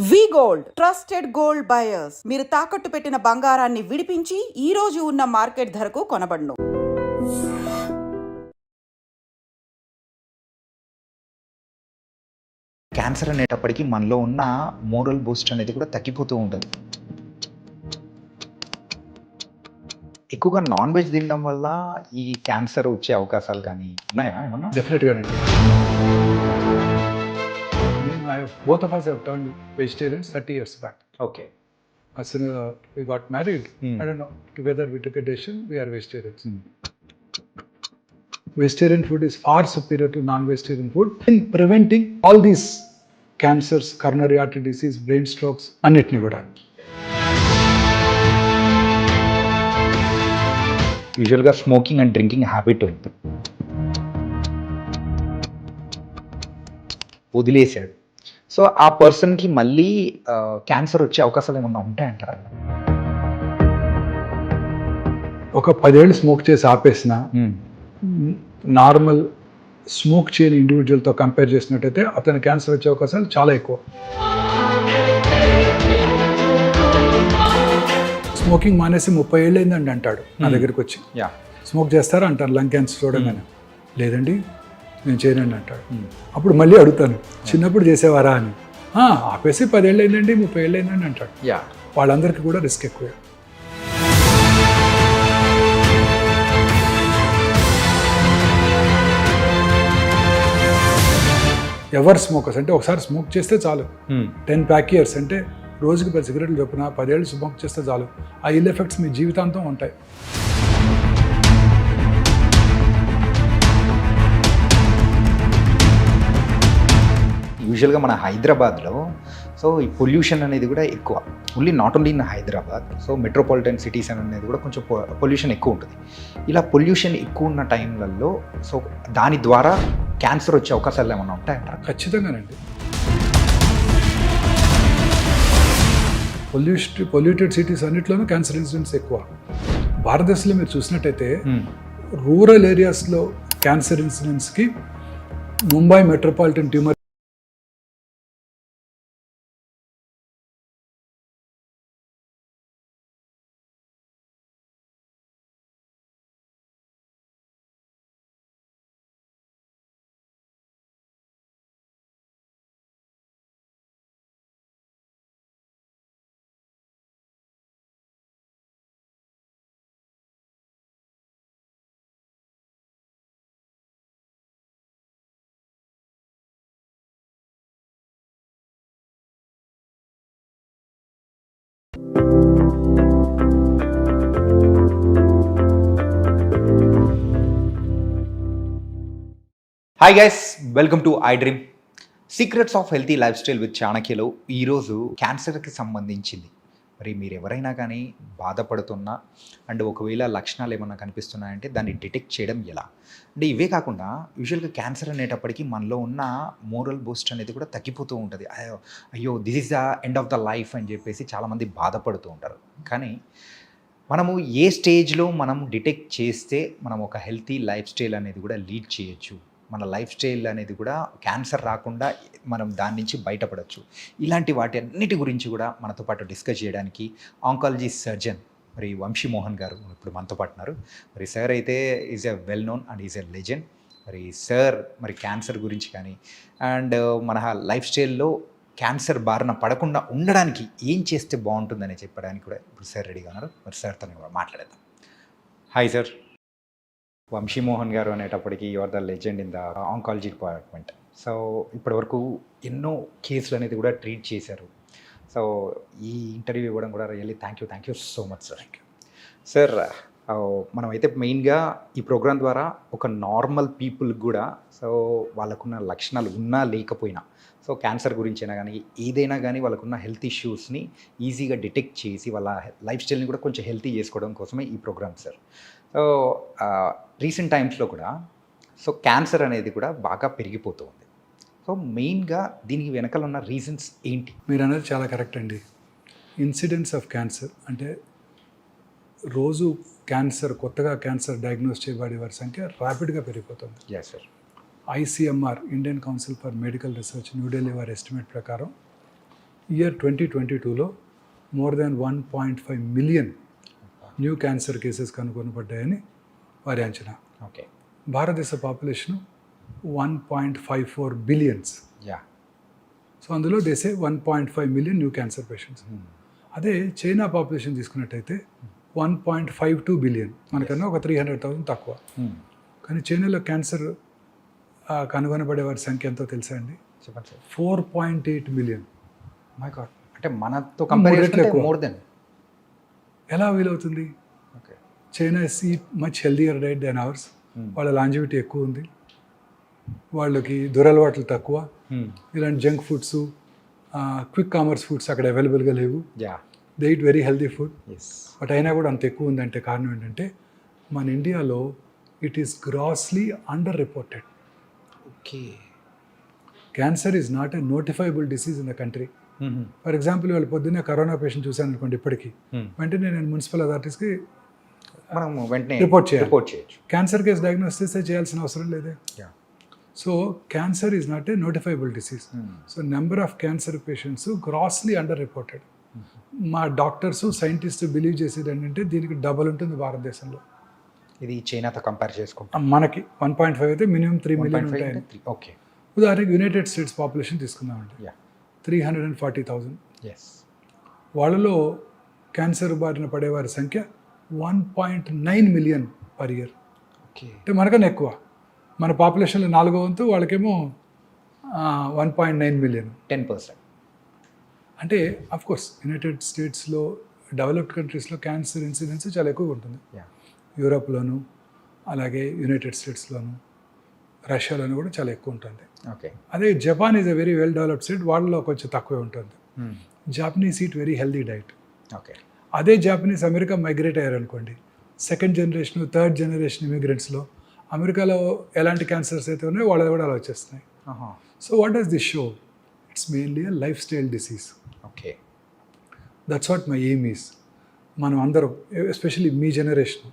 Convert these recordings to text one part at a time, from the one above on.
వి gold trusted gold buyers. మీరు తాకట్టు పెట్టిన బంగారాన్ని విడిపించి ఈ రోజు ఉన్న మార్కెట్ ధరకు కొనబడును. క్యాన్సర్ అనేటప్పటికీ మనలో ఉన్న మోరల్ బూస్ట్ అనేది కూడా తగ్గిపోతూ ఉంటుంది. ఎక్కువగా నాన్ వెజ్ తినడం వల్ల ఈ క్యాన్సర్ వచ్చే అవకాశాలు కానీ ఉన్నాయా ఏమన్నా? డెఫినెట్గా అండి. Both of us have turned vegetarians 30 years back. Okay. As soon as we got married, I don't know, together we took a decision, we are vegetarians. Vegetarian food is far superior to non-vegetarian food in preventing all these cancers, coronary artery disease, brain strokes, అన్నిటిని కూడా. యూజువల్గా smoking and drinking habit ఉంది, వదిలేశాడు. So ఆ పర్సన్కి మళ్ళీ cancer వచ్చే అవకాశాలు ఏమన్నా ఉంటాయంటారా? ఒక 10 ఏళ్ళు స్మోక్ చేసి ఆపేసిన నార్మల్ స్మోక్ చేయని ఇండివిజువల్తో కంపేర్ చేసినట్టయితే అతని క్యాన్సర్ వచ్చే అవకాశాలు చాలా ఎక్కువ. స్మోకింగ్ మానేసి 30 ఏళ్ళు అయిందండి అంటాడు నా దగ్గరికి వచ్చి. స్మోక్ చేస్తారా అంటారు లంగ్ క్యాన్సర్ చూడగానే. లేదండి నేను చేయనండి అంటాడు. అప్పుడు మళ్ళీ అడుగుతాను, చిన్నప్పుడు చేసేవారా అని. ఆపేసి 10 ఏళ్ళు అయిందండి, 30 ఏళ్ళు అయిందండి అంటాడు. వాళ్ళందరికీ కూడా రిస్క్ ఎక్కువే. ఎవర్ స్మోకర్స్ అంటే ఒకసారి స్మోక్ చేస్తే చాలు, 10 ప్యాక్ ఇయర్స్ అంటే రోజుకి 10 సిగరెట్లు చొప్పున 10 ఏళ్ళు స్మోక్ చేస్తే చాలు, ఆ ఇల్ ఎఫెక్ట్స్ మీ జీవితాంతం ఉంటాయి. యూజువల్గా మన హైదరాబాద్లో సో ఈ పొల్యూషన్ అనేది కూడా ఎక్కువ. Not only in Hyderabad, so metropolitan cities అనేది కూడా కొంచెం పొల్యూషన్ ఎక్కువ ఉంటుంది. ఇలా పొల్యూషన్ ఎక్కువ ఉన్న టైంలలో సో దాని ద్వారా క్యాన్సర్ వచ్చే అవకాశాలు ఏమైనా ఉంటాయంటారా? ఖచ్చితంగానండి. పొల్యూటెడ్ సిటీస్ అన్నిట్లోనూ క్యాన్సర్ ఇన్సిడెంట్స్ ఎక్కువ. భారతదేశంలో మీరు చూసినట్టయితే రూరల్ ఏరియాస్లో క్యాన్సర్ ఇన్సిడెంట్స్కి Mumbai metropolitan tumour hi guys, welcome to iDream secrets of healthy life style with చాణక్యలో ఈరోజు క్యాన్సర్కి సంబంధించింది. మరి మీరు ఎవరైనా కానీ బాధపడుతున్నా అండ్ ఒకవేళ లక్షణాలు ఏమన్నా కనిపిస్తున్నాయంటే దాన్ని డిటెక్ట్ చేయడం ఎలా అంటే ఇవే కాకుండా యూజువల్గా క్యాన్సర్ అనేటప్పటికీ మనలో ఉన్న మోరల్ బూస్ట్ అనేది కూడా తగ్గిపోతూ ఉంటుంది. అయ్యో this is the end of the life అని చెప్పేసి చాలామంది బాధపడుతూ ఉంటారు. కానీ మనము ఏ స్టేజ్లో మనం డిటెక్ట్ చేస్తే మనం ఒక హెల్తీ లైఫ్ స్టైల్ అనేది కూడా లీడ్ చేయొచ్చు, మన లైఫ్ స్టైల్ అనేది కూడా క్యాన్సర్ రాకుండా మనం దాని నుంచి బయటపడవచ్చు, ఇలాంటి వాటి అన్నిటి గురించి కూడా మనతో పాటు డిస్కస్ చేయడానికి ఆంకాలజీ సర్జన్ మరి వంశీ మోహన్ గారు ఇప్పుడు మనతో పాటు ఉన్నారు. మరి సార్ అయితే is a well known and is a legend. మరి సార్ మరి క్యాన్సర్ గురించి కానీ అండ్ మన లైఫ్ స్టైల్లో క్యాన్సర్ బారిన పడకుండా ఉండడానికి ఏం చేస్తే బాగుంటుందని చెప్పడానికి కూడా ఇప్పుడు సార్ రెడీగా ఉన్నారు. మరి సార్తో కూడా మాట్లాడేద్దాం. Hi sir. వంశీ మోహన్ గారు అనేటప్పటికీ your the legend in the oncology department. So ఇప్పటివరకు ఎన్నో కేసులు అనేది కూడా ట్రీట్ చేశారు. సో ఈ ఇంటర్వ్యూ ఇవ్వడం కూడా really thank you so much sir. Sir మనమైతే మెయిన్గా ఈ ప్రోగ్రాం ద్వారా ఒక నార్మల్ పీపుల్కి కూడా సో వాళ్ళకున్న లక్షణాలు ఉన్నా లేకపోయినా సో క్యాన్సర్ గురించి అయినా కానీ ఏదైనా కానీ వాళ్ళకున్న హెల్త్ ఇష్యూస్ని ఈజీగా డిటెక్ట్ చేసి వాళ్ళ లైఫ్ స్టైల్ని కూడా కొంచెం హెల్తీ చేసుకోవడం కోసమే ఈ ప్రోగ్రామ్ సార్. సో రీసెంట్ టైమ్స్లో కూడా సో క్యాన్సర్ అనేది కూడా బాగా పెరిగిపోతూ ఉంది. సో మెయిన్గా దీనికి వెనకాల ఉన్న రీజన్స్ ఏంటి? మీరు అనేది చాలా కరెక్ట్ అండి. ఇన్సిడెంట్స్ ఆఫ్ క్యాన్సర్ అంటే రోజు కొత్తగా క్యాన్సర్ డయాగ్నోస్ చేయబడే వారి సంఖ్య ర్యాపిడ్గా పెరిగిపోతుంది. Yes sir. ICMR Indian council for medical research New Delhi వారి ఎస్టిమేట్ ప్రకారం ఇయర్ 2022లో more than 1.5 million new cancer cases కనుగొనబడ్డాయని వారి అంచనా. ఓకే. భారతదేశ పాపులేషన్ 1.54 బిలియన్స్. యా. సో అందులో దేశే 1.5 మిలియన్ న్యూ క్యాన్సర్ పేషెంట్స్. అదే చైనా పాపులేషన్ తీసుకున్నట్టయితే 1.52 బిలియన్, మనకన్నా ఒక 300,000 తక్కువ. కానీ చైనాలో క్యాన్సర్ కనుగొనబడే వారి సంఖ్య ఎంతో తెలుసా అండి? చెప్పండి సార్. 4.8 మిలియన్. మై గాడ్, అంటే మనతో కంపేర్ రెట్లు ఎక్కువ. More than. ఎలా వీలవుతుంది? Okay. China is eat much healthier diet than ours. వాళ్ళ లాంజివిటీ ఎక్కువ ఉంది, వాళ్ళకి దురలవాట్లు తక్కువ, ఇలాంటి junk foods, quick commerce foods అక్కడ అవైలబుల్గా లేవు. Yeah. They eat very healthy food. Yes. But అయినా కూడా అంత ఎక్కువ ఉందంటే కారణం ఏంటంటే మన ఇండియాలో it is grossly under reported. Okay. Cancer is not a notifiable disease in the country. For example వాళ్ళు పొద్దున్నే కరోనా పేషెంట్ చూశాను అనుకోండి, ఇప్పటికీ వెంటనే నేను మున్సిపల్ అథారిటీస్కి మనం వెంటనే రిపోర్ట్ చేయొచ్చు. క్యాన్సర్ కేసు డయాగ్నోస్ చేస్తే చేయాల్సిన అవసరం లేదే. Yeah. So cancer is not a notifiable disease. So number of cancer patients grossly under reported. మా డాక్టర్స్ సైంటిస్ట్ బిలీవ్ చేసేది ఏంటంటే దీనికి డబల్ ఉంటుంది భారతదేశంలో. ఇది చైనాతో కంపేర్ చేసుకుంటాం. మనకి 1.5 అయితే మినిమం 3 మిలియన్ ఉంటాయి. ఓకే. ఉదాహరణకి యునైటెడ్ స్టేట్స్ పాపులేషన్ తీసుకుందామండి, యా. 340,000. ఎస్. వాళ్ళలో క్యాన్సర్ బారిన పడేవారి సంఖ్య 1.9 మిలియన్ పర్ ఇయర్. ఓకే. అంటే మనకన్నా ఎక్కువ. మన పాపులేషన్లో 4వ వంతు, వాళ్ళకేమో 1.9 మిలియన్. 10%. అంటే కోర్స్ యునైటెడ్ స్టేట్స్లో, డెవలప్డ్ కంట్రీస్లో క్యాన్సర్ ఇన్సిడెన్స్ చాలా ఎక్కువగా ఉంటుంది. యా. యూరోప్లోను, అలాగే యునైటెడ్ స్టేట్స్లోను, రష్యాలోను కూడా చాలా ఎక్కువ ఉంటుంది. ఓకే. అదే Japan is a very well developed state, వాళ్ళలో కొంచెం తక్కువే ఉంటుంది. Japanese eat very healthy diet. Okay. అదే జాపనీస్ అమెరికా మైగ్రేట్ అయ్యారనుకోండి, సెకండ్ జనరేషన్, థర్డ్ జనరేషన్ ఇమిగ్రెంట్స్లో అమెరికాలో ఎలాంటి క్యాన్సర్స్ అయితే ఉన్నాయో వాళ్ళది కూడా అలా వచ్చేస్తున్నాయి. So what does this show? It's mainly a life style disease. Okay. That's what my aim is. మనం అందరం, ఎస్పెషల్లీ మీ జనరేషన్,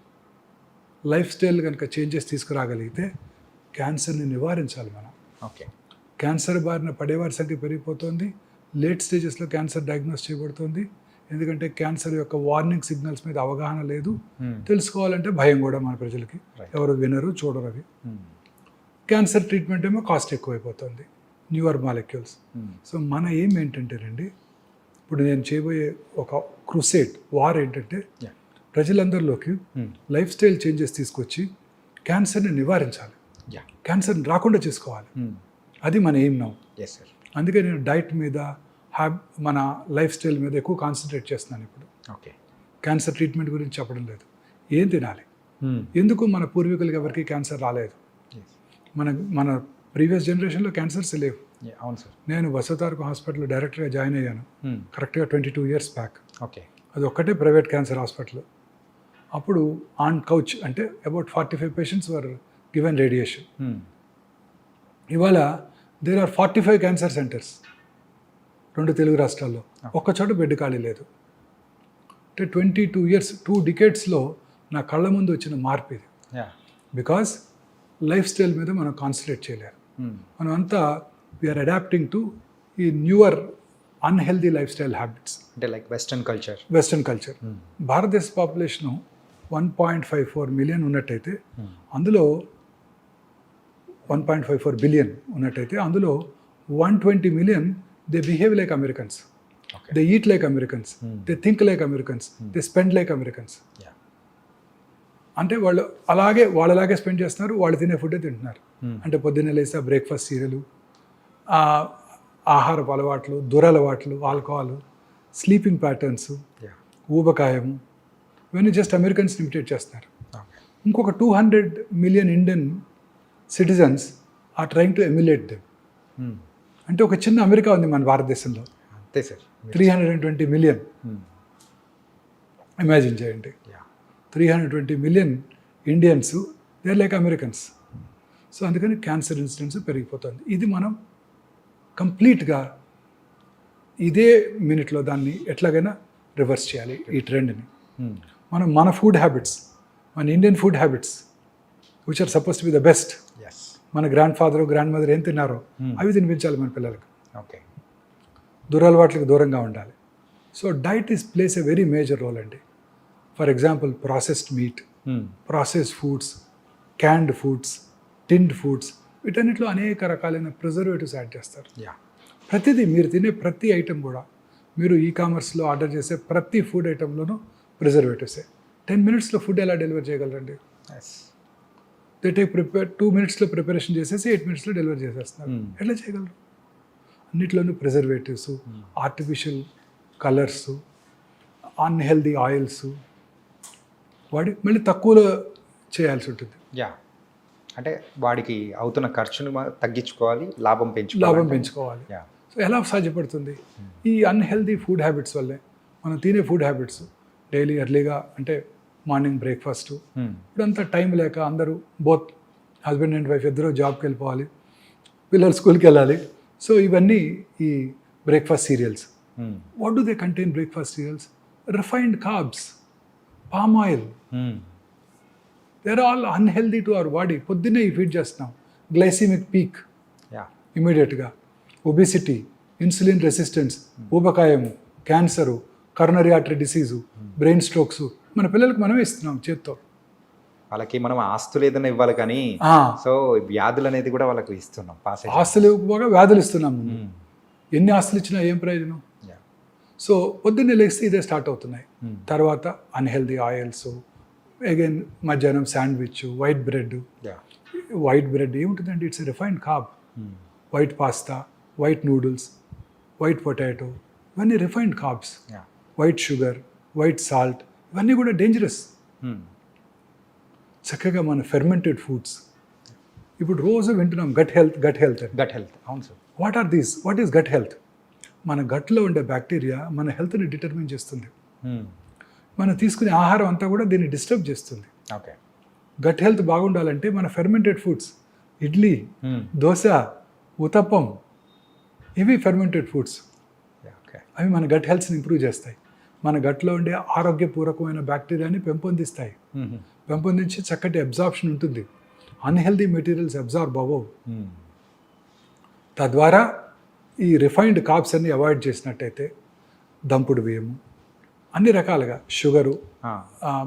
లైఫ్ స్టైల్ కనుక చేంజెస్ తీసుకురాగలిగితే క్యాన్సర్ని నివారించాలి మనం. ఓకే. క్యాన్సర్ బారిన పడేవారి సంఖ్య పెరిగిపోతుంది. లేట్ స్టేజెస్లో క్యాన్సర్ డయాగ్నోస్ చేయబడుతుంది. ఎందుకంటే క్యాన్సర్ యొక్క వార్నింగ్ సిగ్నల్స్ మీద అవగాహన లేదు. తెలుసుకోవాలంటే భయం కూడా మన ప్రజలకి. ఎవరు వినరు, చూడరు అవి. క్యాన్సర్ ట్రీట్మెంట్ ఏమో కాస్ట్ ఎక్కువైపోతుంది, న్యూయర్ మాలిక్యూల్స్. సో మన ఏం ఏంటంటేనండి, ఇప్పుడు నేను చేయబోయే ఒక క్రూసేడ్ వార్ ఏంటంటే ప్రజలందరిలోకి లైఫ్ స్టైల్ చేంజెస్ తీసుకొచ్చి క్యాన్సర్ని నివారించాలి, క్యాన్సర్ని రాకుండా చేసుకోవాలి. అది మన ఎయిమ్ నౌ. Yes sir. అందుకే నేను డైట్ మీద, మన లైఫ్ స్టైల్ మీద ఎక్కువ కాన్సన్ట్రేట్ చేస్తున్నాను ఇప్పుడు. ఓకే. క్యాన్సర్ ట్రీట్మెంట్ గురించి చెప్పడం లేదు. ఏం తినాలి, ఎందుకు మన పూర్వీకులకి ఎవరికి క్యాన్సర్ రాలేదు? మన ప్రీవియస్ జనరేషన్లో క్యాన్సర్స్ లేవు. అవును సార్. నేను వసతారకు హాస్పిటల్లో డైరెక్టర్గా జాయిన్ అయ్యాను కరెక్ట్గా 22 years బ్యాక్. ఓకే. అది ఒక్కటే ప్రైవేట్ క్యాన్సర్ హాస్పిటల్. అప్పుడు ఆన్ కౌచ్ అంటే about 45 patients were given radiation. ఇవాళ there are 45 cancer centres 2 Telugu రాష్ట్రాల్లో. ఒక్కచోట బెడ్ ఖాళీ లేదు. అంటే 22 years, 2 decadesలో నా కళ్ళ ముందు వచ్చిన మార్పు ఇది. బికాస్ లైఫ్ స్టైల్ మీద మనం కాన్సన్ట్రేట్ చేయలేరు. మనం అంతా వీఆర్ అడాప్టింగ్ టు ఈ newer unhealthy life style habits. అంటే like western culture. Bharatadesha population 1.54 million ఉన్నట్టయితే అందులో 1.54 బిలియన్ ఉన్నట్టయితే అందులో 120 million they behave like Americans, they eat like Americans, they think like Americans, they spend like Americans. అంటే వాళ్ళు వాళ్ళలాగే spend చేస్తున్నారు, వాళ్ళు తినే ఫుడ్డే తింటున్నారు. అంటే పొద్దున్నే లేస్తే బ్రేక్ఫాస్ట్ సీరియలు, ఆహారపు అలవాట్లు, దురలవాట్లు, ఆల్కహాల్, స్లీపింగ్ ప్యాటర్న్స్, ఊబకాయము, ఇవన్నీ జస్ట్ అమెరికన్స్ ఇమిటేట్ చేస్తున్నారు. ఇంకొక 200 million Indian citizens are trying to emulate them. అంటే ఒక చిన్న అమెరికా ఉంది మన భారతదేశంలో. అంతే సార్. 320 మిలియన్ ఇమాజిన్ చేయండి. 320 million Indians they like Americans. So అందుకని క్యాన్సర్ ఇన్సిడెన్స్ పెరిగిపోతుంది. ఇది మనం కంప్లీట్గా ఇదే మినిట్లో దాన్ని ఎట్లాగైనా రివర్స్ చేయాలి ఈ ట్రెండ్ని. మనం మన ఫుడ్ హ్యాబిట్స్, మన Indian food habits which are suppose to be the best, మన గ్రాండ్ ఫాదర్, గ్రాండ్ మదర్ ఏం తిన్నారో అవి తినిపించాలి మన పిల్లలకు. ఓకే. దురలవాట్లకు దూరంగా ఉండాలి. So diet is plays a very major role అండి. For example processed meat, processed foods, canned foods, tinned foods, వీటన్నిటిలో అనేక రకాలైన ప్రిజర్వేటివ్స్ యాడ్ చేస్తారు. ప్రతిదీ మీరు తినే ప్రతి ఐటెం కూడా, మీరు కామర్స్లో ఆర్డర్ చేసే ప్రతి ఫుడ్ ఐటెంలోనూ ప్రిజర్వేటివ్సే. 10 minutesలో ఫుడ్ ఎలా డెలివర్ చేయగలరండి? దే టేక్ 2 minutesలో ప్రిపరేషన్ చేసేసి 8 minutesలో డెలివర్ చేసేస్తున్నారు. ఎట్లా చేయగలరు? అన్నిట్లోనూ preservatives, artificial colours, unhealthy oils వాడి మళ్ళీ తక్కువలో చేయాల్సి ఉంటుంది. అంటే వాడికి అవుతున్న ఖర్చును తగ్గించుకోవాలి, లాభం పెంచుకోవాలి. సో ఎలా సాధ్యపడుతుంది? ఈ అన్హెల్దీ ఫుడ్ హ్యాబిట్స్ వల్లే. మనం తినే ఫుడ్ హ్యాబిట్స్ డైలీ ఎర్లీగా, అంటే మార్నింగ్ బ్రేక్ఫాస్ట్, ఇప్పుడంతా టైం లేక అందరూ బోత్ హస్బెండ్ అండ్ వైఫ్ ఇద్దరు జాబ్కి వెళ్ళిపోవాలి, పిల్లలు స్కూల్కి వెళ్ళాలి. సో ఇవన్నీ ఈ breakfast cereals. What do they contain breakfast cereals? Refined carbs, palm oil. They are all unhealthy to our body. పొద్దున్నే ఈ ఫీడ్ చేస్తున్నాం, గ్లైసిమిక్ పీక్ ఇమీడియట్గా, ఒబిసిటీ, ఇన్సులిన్ రెసిస్టెన్స్, ఊబకాయము, cancer, coronary artery disease, brain strokes మన పిల్లలకు మనమే ఇస్తున్నాం చేత్తో. వాళ్ళకి మనం ఆస్తులు ఏదైనా ఇవ్వాలి కానీ, సో వ్యాధులు అనేది కూడా వాళ్ళకి ఇస్తున్నాం. ఆస్తులు ఇవ్వకపోగా వ్యాధులు ఇస్తున్నాం. ఎన్ని ఆస్తులు ఇచ్చినా ఏం ప్రయోజనం? సో పొద్దున్నే లేస్తే ఇదే స్టార్ట్ అవుతున్నాయి. తర్వాత అన్హెల్దీ ఆయిల్స్, అగైన్ మధ్యాహ్నం sandwich, white bread. White bread ఏముంటుందండి? It's refined carb. White pasta, white noodles, white potato, ఇవన్నీ refined carbs. White sugar, white salt, ఇవన్నీ కూడా డేంజరస్. చక్కగా మన ఫెర్మెంటెడ్ ఫుడ్స్. ఇప్పుడు రోజు వింటున్నాం గట్ హెల్త్, గట్ హెల్త్. అవును sir. What is gut health? మన గట్లో ఉండే బ్యాక్టీరియా మన హెల్త్ని డిటర్మిన్ చేస్తుంది. మనం తీసుకునే ఆహారం అంతా కూడా దీన్ని డిస్టర్బ్ చేస్తుంది. ఓకే. గట్ హెల్త్ బాగుండాలంటే మన ఫెర్మెంటెడ్ ఫుడ్స్, ఇడ్లీ, దోశ, ఉతప్పం, ఇవి ఫెర్మెంటెడ్ ఫుడ్స్. అవి మన గట్ హెల్త్ని ఇంప్రూవ్ చేస్తాయి. మన గట్లో ఉండే ఆరోగ్యపూర్వకమైన బ్యాక్టీరియాని పెంపొందిస్తాయి. పెంపొందించి చక్కటి అబ్జార్ప్షన్ ఉంటుంది. అన్హెల్దీ మెటీరియల్స్ అబ్జార్బ్ అవ్వవు. తద్వారా ఈ రిఫైన్డ్ కార్బ్స్ అన్ని అవాయిడ్ చేసినట్టయితే, దంపుడు బియ్యము, అన్ని రకాలుగా షుగరు,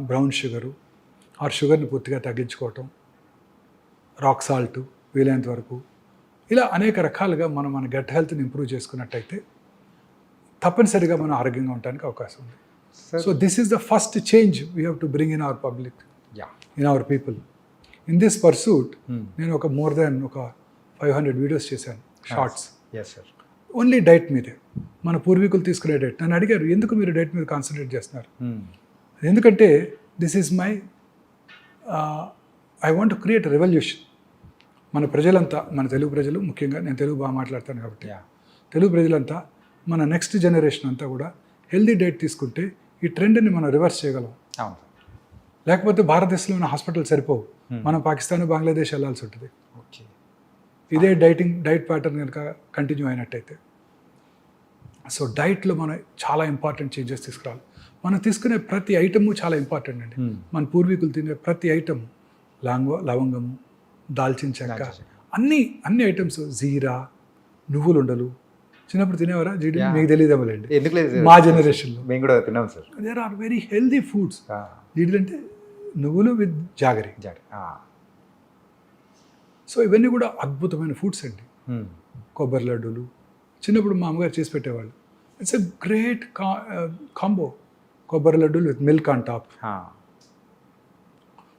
బ్రౌన్ షుగరు, ఆ షుగర్ని పూర్తిగా తగ్గించుకోవటం, రాక్ సాల్ట్ వీలైనంత వరకు, ఇలా అనేక రకాలుగా మనం మన గట్ హెల్త్ని ఇంప్రూవ్ చేసుకున్నట్టయితే తప్పనిసరిగా మనం ఆరోగ్యంగా ఉండడానికి అవకాశం ఉంది. So this is the first change we have to bring in our public, in our people. In this pursuit నేను ఒక మోర్ దాన్ 500 వీడియోస్ చేశాను, షార్ట్స్. ఓన్లీ డైట్ మీదే, మన పూర్వీకులు తీసుకునే డైట్. నన్ను అడిగారు, ఎందుకు మీరు డైట్ మీద కాన్సన్ట్రేట్ చేస్తున్నారు? ఎందుకంటే this is my I want to create revolution. మన ప్రజలంతా, మన తెలుగు ప్రజలు ముఖ్యంగా, నేను తెలుగు బాగా మాట్లాడతాను కాబట్టి, తెలుగు ప్రజలంతా, మన నెక్స్ట్ జనరేషన్ అంతా కూడా హెల్దీ డైట్ తీసుకుంటే ఈ ట్రెండ్ని మనం రివర్స్ చేయగలం. లేకపోతే భారతదేశంలో ఉన్న హాస్పిటల్ సరిపోవు, మనం పాకిస్తాన్, బంగ్లాదేశ్ వెళ్ళాల్సి ఉంటుంది. ఇదే డైట్ ప్యాటర్న్ కనుక కంటిన్యూ అయినట్టయితే. సో డైట్లో మనం చాలా ఇంపార్టెంట్ చేంజెస్ తీసుకురావాలి. మనం తీసుకునే ప్రతి ఐటము చాలా ఇంపార్టెంట్ అండి. మన పూర్వీకులు తినే ప్రతి ఐటమ్, లవంగము, దాల్చిన చెక్క, అన్ని ఐటమ్స్, జీరా, నువ్వులుండలు, చిన్నప్పుడు తినేవారా? జీడి మీకు తెలియదేమోలేండి, ఎందుకు లేదు, మా జనరేషన్లో మేము కూడా తిన్నాం sir. There are very healthy foods. జీడీలు అంటే నువ్వులు విత్ జాగరి. సో ఇవన్నీ కూడా అద్భుతమైన ఫుడ్స్ అండి. కొబ్బరి లడ్డూలు చిన్నప్పుడు మా అమ్మగారు చేసి పెట్టేవాళ్ళు. ఇట్స్ ఎ గ్రేట్ కాంబో, కొబ్బరి లడ్డూలు with milk on top.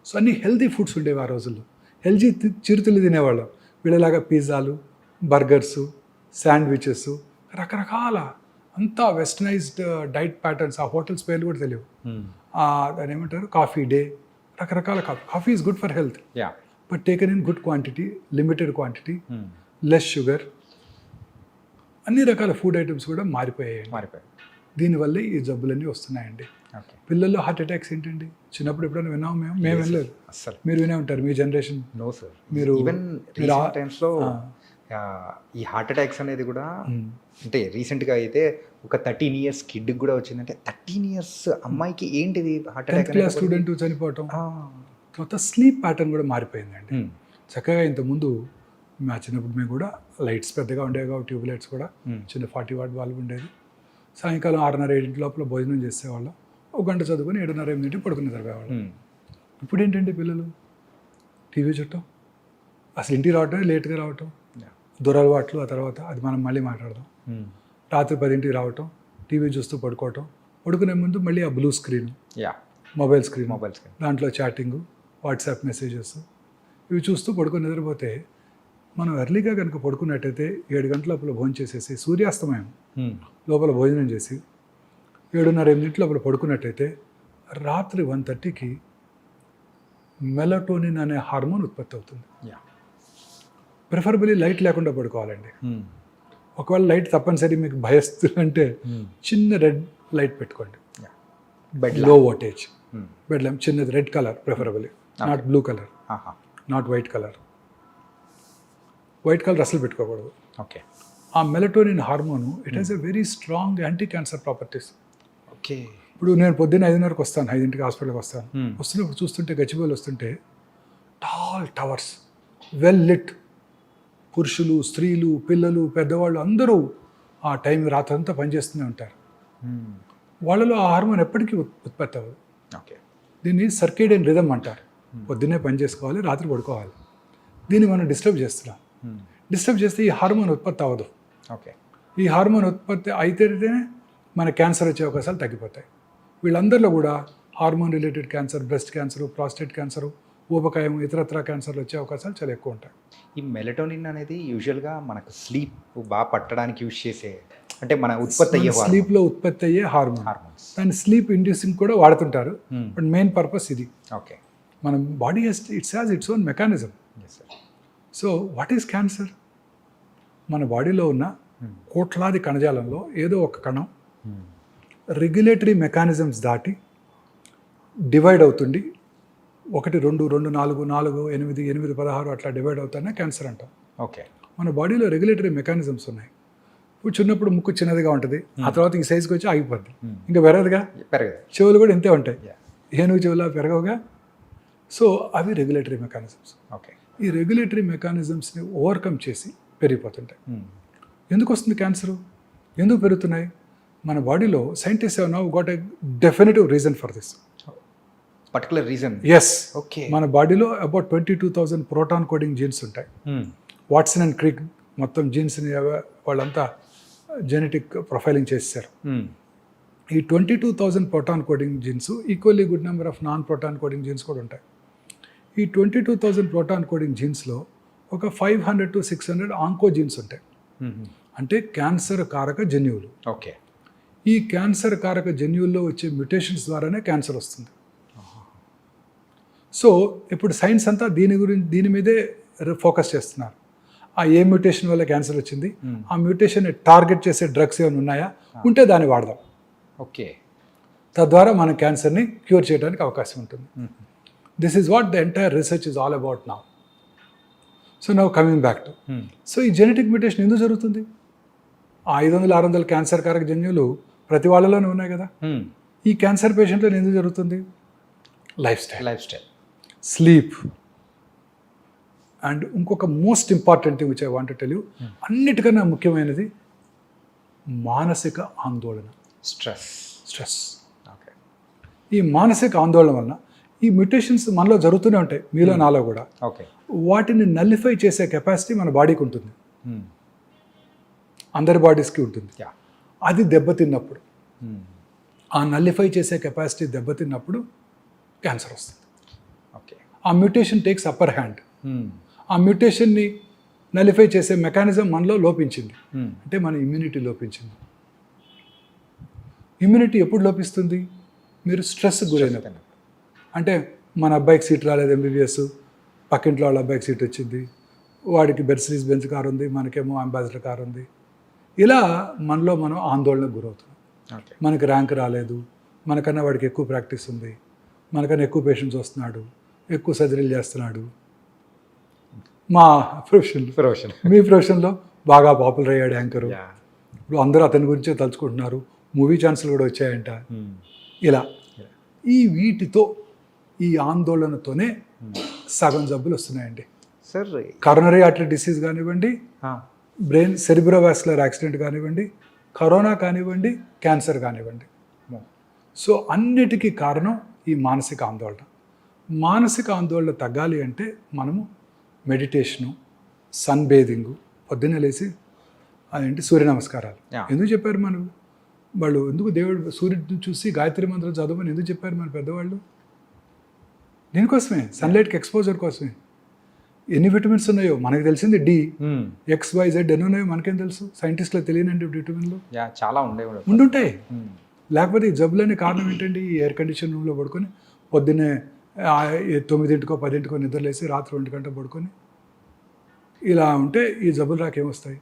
So అన్ని హెల్దీ ఫుడ్స్ ఉండేవి ఆ రోజుల్లో. హెల్దీ చిరుతిళ్ళు తినేవాళ్ళం. వీళ్ళలాగా పిజ్జాలు, బర్గర్స్, శాండ్విచెస్, రకరకాల అంతా వెస్టర్నైజ్డ్ డైట్ ప్యాటర్న్స్. ఆ హోటల్స్ పేర్లు కూడా తెలియవు. దాని ఏమంటారు, కాఫీ డే, రకరకాల coffee is good for health, but taken in good quantity, limited quantity, less sugar. అన్ని రకాల ఫుడ్ ఐటమ్స్ కూడా మారిపోయాయి. దీనివల్లే ఈ జబ్బులన్నీ వస్తున్నాయండి. పిల్లల్లో హార్ట్ అటాక్స్ ఏంటండి? చిన్నప్పుడు ఎప్పుడైనా విన్నాము మేము వెళ్ళలేదు. అసలు మీరు వినే ఉంటారు, మీ జనరేషన్. No sir. మీరు టైమ్స్లో ఈ హార్ట్ అటాక్స్ అనేది కూడా, అంటే రీసెంట్గా అయితే ఒక 13 years కిడ్కి కూడా వచ్చిందంటే, 13 years అమ్మాయికి ఏంటిది heart attack? 10th class student చనిపోవటం. తర్వాత స్లీప్ ప్యాటర్న్ కూడా మారిపోయిందండి. చక్కగా ఇంతకుముందు మా చిన్నప్పుడు మేము కూడా లైట్స్ పెద్దగా ఉండేవి కాబట్టి ట్యూబ్ లైట్స్ కూడా చిన్న 40 వాట్ బల్బ్ ఉండేది. సాయంకాలం 6:30-7 లోపల భోజనం చేసేవాళ్ళం. 1 గంట చదువుకొని 7:30-8 పడుకుని చదివేవాళ్ళం. ఇప్పుడు ఏంటంటే పిల్లలు టీవీ చుట్టం, అసలు ఇంటికి రావటమే లేట్గా రావటం, దురలవాట్లు. ఆ తర్వాత అది మనం మళ్ళీ మాట్లాడదాం. రాత్రి 10ంటికి రావటం, టీవీ చూస్తూ పడుకోవటం, పడుకునే ముందు మళ్ళీ ఆ బ్లూ స్క్రీన్, మొబైల్ స్క్రీన్, దాంట్లో చాటింగ్, వాట్సాప్ మెసేజెస్ ఇవి చూస్తూ పడుకొని నిద్రపోతే మనం ఎర్లీగా కనుక పడుకున్నట్టయితే 7 గంటల లోపల భోజనం చేసేసి సూర్యాస్తమయం లోపల భోజనం చేసి 7:30-8 లోపల పడుకున్నట్టయితే రాత్రి 1:30కి మెలటోనిన్ అనే హార్మోన్ ఉత్పత్తి అవుతుంది. ప్రిఫరబుల్లీ లైట్ లేకుండా పడుకోవాలండి. ఒకవేళ లైట్ తప్పనిసరి మీకు భయస్తుందంటే చిన్న రెడ్ లైట్ పెట్టుకోండి, లో వోల్టేజ్ బెడ్ ల్యాంప్, చిన్నది red colour preferably, not blue colour, not white colour. White colour అసలు పెట్టుకోకూడదు. ఓకే. ఆ melatonin hormone it has a very strong anti cancer properties. Okay. ఇప్పుడు నేను పొద్దున్న 5:30కి వస్తాను, 5ంటికి హాస్పిటల్కి వస్తాను. వస్తున్నప్పుడు చూస్తుంటే గచ్చిబౌలి వస్తుంటే టాల్ టవర్స్, వెల్ లిట్, పురుషులు, స్త్రీలు, పిల్లలు, పెద్దవాళ్ళు అందరూ ఆ టైం రాత్రంతా పనిచేస్తూనే ఉంటారు. వాళ్ళలో ఆ హార్మోన్ ఎప్పటికీ ఉత్పత్తి అవ్వదు. ఓకే. దీన్ని సర్కేడియన్ రిథమ్ అంటారు. పొద్దున్నే పని చేసుకోవాలి, రాత్రి పడుకోవాలి. దీన్ని మనం డిస్టర్బ్ చేస్తున్నాం. డిస్టర్బ్ చేస్తే ఈ హార్మోన్ ఉత్పత్తి అవ్వదు. ఓకే. ఈ హార్మోన్ ఉత్పత్తి అయితేనే మన క్యాన్సర్ వచ్చే అవకాశాలు తగ్గిపోతాయి. వీళ్ళందరిలో కూడా hormone related cancer, breast cancer, prostate cancer, ఊబకాయం, ఇతరత్ర క్యాన్సర్లు వచ్చే అవకాశాలు చాలా ఎక్కువ ఉంటాయి. ఈ మెలటోనిన్ అనేది యూజువల్గా మనకు స్లీప్ బాగా పట్టడానికి యూజ్ చేసే, అంటే మన ఉత్పత్తి అయ్యే స్లీప్లో ఉత్పత్తి అయ్యే హార్మోన్స్. దాన్ని స్లీప్ ఇండ్యూసింగ్ కూడా వాడుతుంటారు, బట్ మెయిన్ పర్పస్ ఇది. ఓకే. మన body it's has its own mechanism. So what is cancer? మన బాడీలో ఉన్న కోట్లాది కణజాలంలో ఏదో ఒక కణం రెగ్యులేటరీ మెకానిజమ్స్ దాటి డివైడ్ అవుతుంది. 1, 2, 2, 4, 4, 8, 8, 16 అట్లా డివైడ్ అవుతానే క్యాన్సర్ అంటాం. ఓకే. మన బాడీలో రెగ్యులేటరీ మెకానిజమ్స్ ఉన్నాయి. ఇప్పుడు చిన్నప్పుడు ముక్కు చిన్నదిగా ఉంటుంది, ఆ తర్వాత ఈ సైజుకి వచ్చి ఆగిపోద్ది, ఇంకా పెరగదుగా. చెవులు కూడా ఇంతే ఉంటాయి, ఏనుగు చెవులా పెరగవుగా. సో అవి రెగ్యులేటరీ మెకానిజమ్స్. ఓకే. ఈ రెగ్యులేటరీ మెకానిజమ్స్ని ఓవర్కమ్ చేసి పెరిగిపోతుంటాయి. ఎందుకు వస్తుంది క్యాన్సరు? ఎందుకు పెరుగుతున్నాయి? మన బాడీలో scientist have now got a definitive reason for this. Particular reason? Yes. Okay. మన బాడీలో అబౌట్ 22,000 ప్రోటాన్ కోడింగ్ జీన్స్ ఉంటాయి. వాట్సన్ అండ్ క్రిక్ మొత్తం జీన్స్ని వాళ్ళంతా జెనెటిక్ ప్రొఫైలింగ్ చేశారు. ఈ 22,000 protein coding genes equally good number of non protein coding genes కూడా ఉంటాయి. ఈ 22,000 ప్రోటాన్ కోడింగ్ జీన్స్లో ఒక 500 to 600 ఆంకో జీన్స్ ఉంటాయి, అంటే క్యాన్సర్ కారక జన్యువులు. ఓకే. ఈ క్యాన్సర్ కారక జన్యువుల్లో వచ్చే మ్యుటేషన్స్ ద్వారానే క్యాన్సర్ వస్తుంది. సో ఇప్పుడు సైన్స్ అంతా దీని మీదే ఫోకస్ చేస్తున్నారు. ఆ ఏ మ్యూటేషన్ వల్ల క్యాన్సర్ వచ్చింది, ఆ మ్యూటేషన్ టార్గెట్ చేసే డ్రగ్స్ ఏమైనా ఉన్నాయా, ఉంటే దాన్ని వాడదాం. ఓకే. తద్వారా మనం క్యాన్సర్ని క్యూర్ చేయడానికి అవకాశం ఉంటుంది. This is what the entire research is all about now. So now coming back to, so ఈ జెనెటిక్ మ్యూటేషన్ ఎందుకు జరుగుతుంది? ఆ 500-600 క్యాన్సర్ కారక జన్యువులు ప్రతి వాళ్ళలోనే ఉన్నాయి కదా. ఈ క్యాన్సర్ పేషెంట్లో ఎందుకు జరుగుతుంది? లైఫ్ స్టైల్, స్లీప్, అండ్ ఇంకొక most important thing which I want to tell you, అన్నిటికన్నా ముఖ్యమైనది మానసిక ఆందోళన, స్ట్రెస్. ఓకే. ఈ మానసిక ఆందోళన వలన ఈ మ్యూటేషన్స్ మనలో జరుగుతూనే ఉంటాయి, మీలో నాలో కూడా. ఓకే. వాటిని నల్లిఫై చేసే కెపాసిటీ మన బాడీకి ఉంటుంది, అందరి బాడీస్కి ఉంటుంది. అది దెబ్బతిన్నప్పుడు, ఆ నల్లిఫై చేసే కెపాసిటీ దెబ్బతిన్నప్పుడు క్యాన్సర్ వస్తుంది. ఓకే. ఆ మ్యూటేషన్ టేక్స్ అప్పర్ హ్యాండ్. ఆ మ్యూటేషన్ని నలిఫై చేసే మెకానిజం మనలో లోపించింది, అంటే మన ఇమ్యూనిటీ లోపించింది. ఇమ్యూనిటీ ఎప్పుడు లోపిస్తుంది? మీరు స్ట్రెస్కి గురైనప్పుడు. అంటే మన అబ్బాయికి సీట్ రాలేదు ఎంబీబీఎస్, పక్కింట్లో వాళ్ళ అబ్బాయికి సీట్ వచ్చింది, వాడికి బెర్సిడీస్ బెంజ్ కారు ఉంది, మనకేమో అంబాసిడర్ కారు ఉంది. ఇలా మనలో మనం ఆందోళనకు గురవుతున్నాం. మనకి ర్యాంక్ రాలేదు, మనకన్నా వాడికి ఎక్కువ ప్రాక్టీస్ ఉంది, మనకన్నా ఎక్కువ పేషెంట్స్ వస్తున్నాడు, ఎక్కువ సర్జరీలు చేస్తున్నాడు. మా ప్రొఫెషన్, మీ ప్రొఫెషన్లో బాగా పాపులర్ అయ్యాడు యాంకరు, ఇప్పుడు అందరూ అతని గురించే తలుచుకుంటున్నారు, మూవీ ఛాన్సులు కూడా వచ్చాయంట. ఇలా ఈ వీటితో, ఈ ఆందోళనతోనే సగం జబ్బులు వస్తున్నాయండి. సార్ కరోనరీ ఆర్టరీ డిసీజ్ కానివ్వండి, బ్రెయిన్ సెరిబ్రోవాస్కులర్ యాక్సిడెంట్ కానివ్వండి, కరోనా కానివ్వండి, క్యాన్సర్ కానివ్వండి. సో అన్నిటికీ కారణం ఈ మానసిక ఆందోళన. మానసిక ఆందోళన తగ్గాలి అంటే మనము మెడిటేషను, సన్ బేదింగు, పొద్దున్నే లేచి అదేంటి సూర్య నమస్కారాలు. ఎందుకు చెప్పారు మనం వాళ్ళు? ఎందుకు దేవుడు సూర్యుడిని చూసి గాయత్రి మంత్రం చదవమని ఎందుకు చెప్పారు మన పెద్దవాళ్ళు? దీనికోసమే, సన్లైట్కి ఎక్స్పోజర్ కోసమే. ఎన్ని విటమిన్స్ ఉన్నాయో మనకు తెలిసింది డి, XYZ ఎన్ని ఉన్నాయో మనకేం తెలుసు? సైంటిస్టులకు తెలియనండి విటమిన్లు చాలా ఉండుంటాయి. లేకపోతే ఈ జబ్బులనే కారణం ఏంటండి? ఈ ఎయిర్ కండిషన్ రూమ్లో పడుకొని పొద్దున్నే 9:00కో 10:00కో నిద్రలేసి రాత్రి 1 గంట పడుకొని ఇలా ఉంటే ఈ జబ్బులు రాకేమొస్తాయి?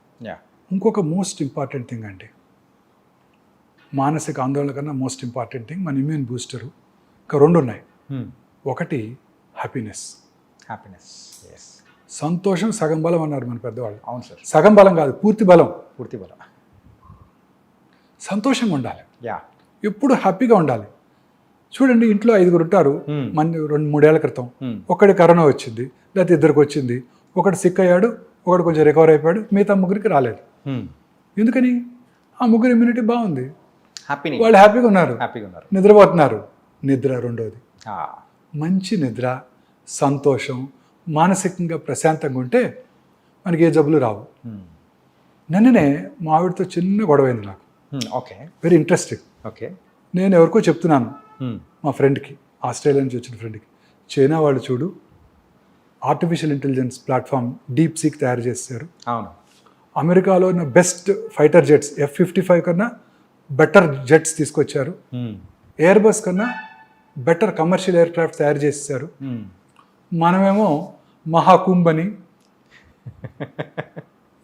ఇంకొక మోస్ట్ ఇంపార్టెంట్ థింగ్ అండి, మానసిక ఆందోళన కన్నా మోస్ట్ ఇంపార్టెంట్ థింగ్ మన ఇమ్యూన్ బూస్టరు. ఇంకా 2 ఉన్నాయి. ఒకటి హ్యాపీనెస్. సంతోషం సగం బలం అన్నారు మన పెద్దవాళ్ళు. అవును సార్. సగం బలం కాదు, పూర్తి బలం. సంతోషంగా ఉండాలి, ఎప్పుడు హ్యాపీగా ఉండాలి. చూడండి, ఇంట్లో 5 ఉంటారు. మన 2-3 ఏళ్ల క్రితం ఒకటి కరోనా వచ్చింది, లేకపోతే 2కి వచ్చింది. ఒకటి సిక్ అయ్యాడు, ఒకటి కొంచెం రికవర్ అయిపోయాడు, మిగతా 3కి రాలేదు. ఎందుకని? ఆ 3 ఇమ్యూనిటీ బాగుంది, వాళ్ళు హ్యాపీగా ఉన్నారు, నిద్రపోతున్నారు. నిద్ర రెండోది. మంచి నిద్ర, సంతోషం, మానసికంగా ప్రశాంతంగా ఉంటే మనకి ఏ జబ్బులు రావు. నిన్ననే మా ఆవిడతో చిన్న గొడవైంది నాకు. Very interesting. నేను ఎవరికో చెప్తున్నాను, మా ఫ్రెండ్కి, ఆస్ట్రేలియా నుంచి వచ్చిన ఫ్రెండ్కి, చైనా వాళ్ళు చూడు artificial intelligence platform deep seek తయారు చేశారు. అమెరికాలో ఉన్న బెస్ట్ ఫైటర్ జెట్స్ F-55 కన్నా బెటర్ జెట్స్ తీసుకొచ్చారు. ఎయిర్ బస్ కన్నా బెటర్ కమర్షియల్ ఎయిర్ క్రాఫ్ట్ తయారు చేసేసారు. మనమేమో మహాకుంభ్ అని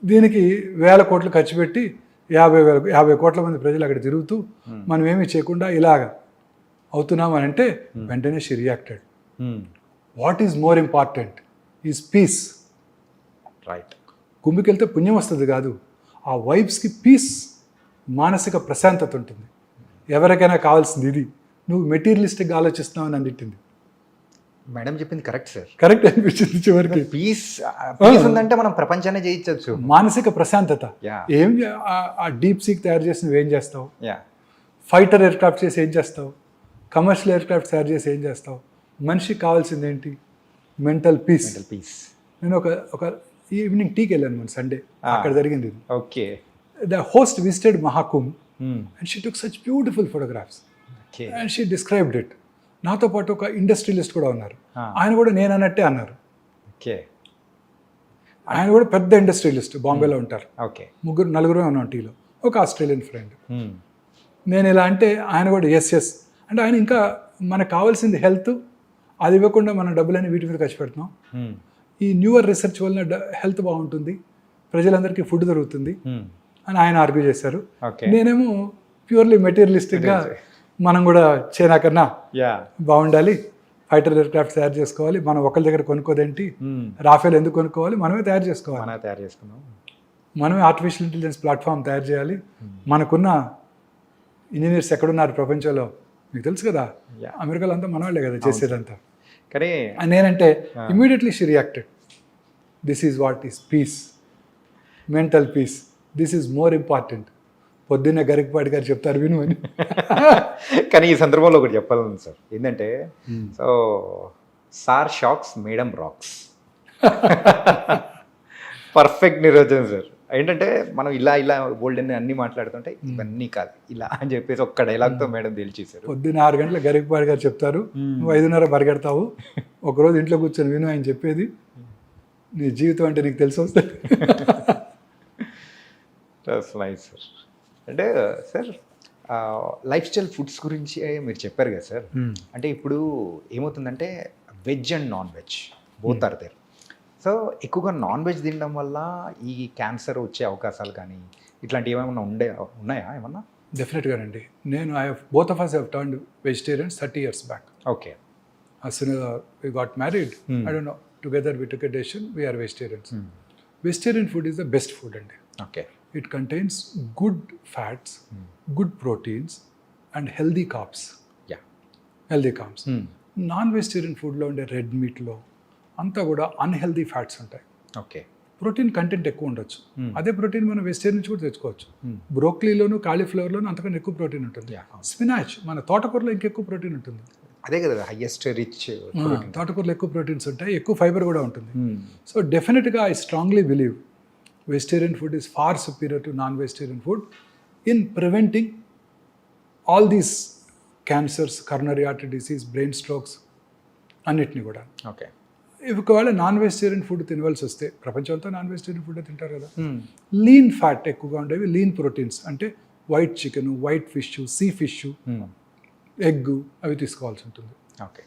దీనికి 1000 కోట్లు ఖర్చు పెట్టి 50 కోట్ల మంది ప్రజలు అక్కడ తిరుగుతూ మనం ఏమీ చేయకుండా ఇలాగ అవుతున్నామని అంటే వెంటనే she reacted. What is more important is peace. కుంభకి వెళ్తే పుణ్యం వస్తుంది కాదు, ఆ వైబ్స్కి పీస్, మానసిక ప్రశాంతత ఉంటుంది. ఎవరికైనా కావాల్సింది ఇది. నువ్వు మెటీరియలిస్టిక్గా ఆలోచిస్తున్నావు అని అందింది. మేడం చెప్పింది కరెక్ట్ సార్. కరెక్ట్ అనిపించింది చివరికి. పీస్ ఉందంటే మనం ప్రపంచాన్ని జయించవచ్చు. మానసిక ప్రశాంతత. ఏం ఆ డీప్ సీక్ తయారు చేసినవి ఏం చేస్తావు? ఫైటర్ ఎయిర్ క్రాఫ్ట్ చేసి ఏం చేస్తావు? కమర్షియల్ ఎయిర్ క్రాఫ్ట్ తయారు చేసి ఏం చేస్తావు? మనిషికి కావాల్సింది ఏంటి? Mental peace. నేను ఒక ఈవినింగ్ టీకి వెళ్ళాను మన సండే, అక్కడ జరిగింది ఇది. The host visited Mahakumbh and she took such beautiful photographs and she described it. నాతో పాటు ఒక ఇండస్ట్రియలిస్ట్ కూడా ఉన్నారు. ఆయన కూడా నేను అన్నట్టే అన్నారు. ఆయన కూడా పెద్ద ఇండస్ట్రియలిస్ట్, బాంబేలో ఉంటారు. 3-4 ఉన్నాం టీలో. ఒక ఆస్ట్రేలియన్ ఫ్రెండ్. నేను ఇలా అంటే ఆయన కూడా ఎస్ అంటే ఆయన ఇంకా మనకు కావాల్సింది హెల్త్, అది ఇవ్వకుండా మన డబ్బులన్నీ వీటి మీద ఖర్చు పెడుతున్నాం. ఈ న్యూయర్ రీసెర్చ్ వలన హెల్త్ బాగుంటుంది, ప్రజలందరికీ ఫుడ్ దొరుకుతుంది అని ఆయన ఆర్గ్యూ చేశారు. నేనేమో ప్యూర్లీ మెటీరియలిస్టిక్గా మనం కూడా చైనా కన్నా బాగుండాలి, ఫైటర్ ఎయిర్ క్రాఫ్ట్ తయారు చేసుకోవాలి, మనం ఒకరి దగ్గర కొనుక్కోదేంటి, రాఫేల్ ఎందుకు కొనుక్కోవాలి, మనమే తయారు చేసుకోవాలి, మనమే ఆర్టిఫిషియల్ ఇంటెలిజెన్స్ ప్లాట్ఫామ్ తయారు చేయాలి. మనకున్న ఇంజనీర్స్ ఎక్కడున్నారు ప్రపంచంలో మీకు తెలుసు కదా, అమెరికాలో అంతా మన వాళ్ళే కదా చేసేదంతా. కానీ నేనంటే immediately she reacted. This is what is peace, mental peace, this is more important. పొద్దున్నే గరికపాటి గారు చెప్తారు విను అని. కానీ ఈ సందర్భంలో ఒకటి చెప్పాలని సార్, ఏంటంటే so sir shocks madam rocks. Perfect నిర్వచనం సార్. ఏంటంటే మనం ఇలా బోల్డ్ అన్ని మాట్లాడుతుంటే ఇవన్నీ కాదు ఇలా అని చెప్పేసి ఒక్క డైలాగ్తో మేడం తేల్చేశారు. పొద్దున్న 6 గంటల గరికపాటి గారు చెప్తారు, నువ్వు 5:30 పరిగెడతావు, ఒకరోజు ఇంట్లో కూర్చొని విను ఆయన చెప్పేది, నీ జీవితం అంటే నీకు తెలిసి వస్తుంది. Nice sir. అంటే సార్ లైఫ్ స్టైల్ ఫుడ్స్ గురించి మీరు చెప్పారు కదా సార్. అంటే ఇప్పుడు ఏమవుతుందంటే veg and non veg both are there. So ఎక్కువగా నాన్ వెజ్ తినడం వల్ల ఈ క్యాన్సర్ వచ్చే అవకాశాలు కానీ ఇట్లాంటివి ఏమైనా ఉన్నాయా ఏమన్నా? డెఫినెట్గానండి. నేను both of us have turned vegetarians 30 years back. As soon as we got married, I don't know, together we took a decision, we are vegetarians. Vegetarian food is the best food అండి. It contains good fats, good proteins and healthy carbs. Healthy carbs. Non vegetarian ఫుడ్లో ఉండే red మీట్లో, అంతా కూడా unhealthy fats ఉంటాయి. Okay. Protein content ఎక్కువ ఉండొచ్చు. అదే ప్రోటీన్ మనం వెజిటేరియన్ నుంచి కూడా తెచ్చుకోవచ్చు. బ్రోక్లీలోను కాలీఫ్లవర్లోను అంతకన్నా ఎక్కువ ప్రోటీన్ ఉంటుంది. స్పినాచ్ మన తోటకూరలో ఇంకెక్కువ ప్రోటీన్ ఉంటుంది. అదే కదా హైయెస్ట్ రిచ్. తోటకూరలో ఎక్కువ ప్రోటీన్స్ ఉంటాయి, ఎక్కువ ఫైబర్ కూడా ఉంటుంది. సో డెఫినెట్గా I strongly believe vegetarian food is far superior to non vegetarian food in preventing all these cancers, coronary artery disease, brain strokes అన్నిటిని కూడా. ఓకే. ఒకవేళ నాన్ వెజిటేరియన్ ఫుడ్ తినవలసి వస్తే, ప్రపంచంతో నాన్ వెజిటేరియన్ ఫుడ్ తింటారు కదా, లీన్ ఫ్యాట్ ఎక్కువగా ఉండేవి, lean proteins అంటే white chicken, white fish, sea fish, egg అవి తీసుకోవాల్సి ఉంటుంది. ఓకే.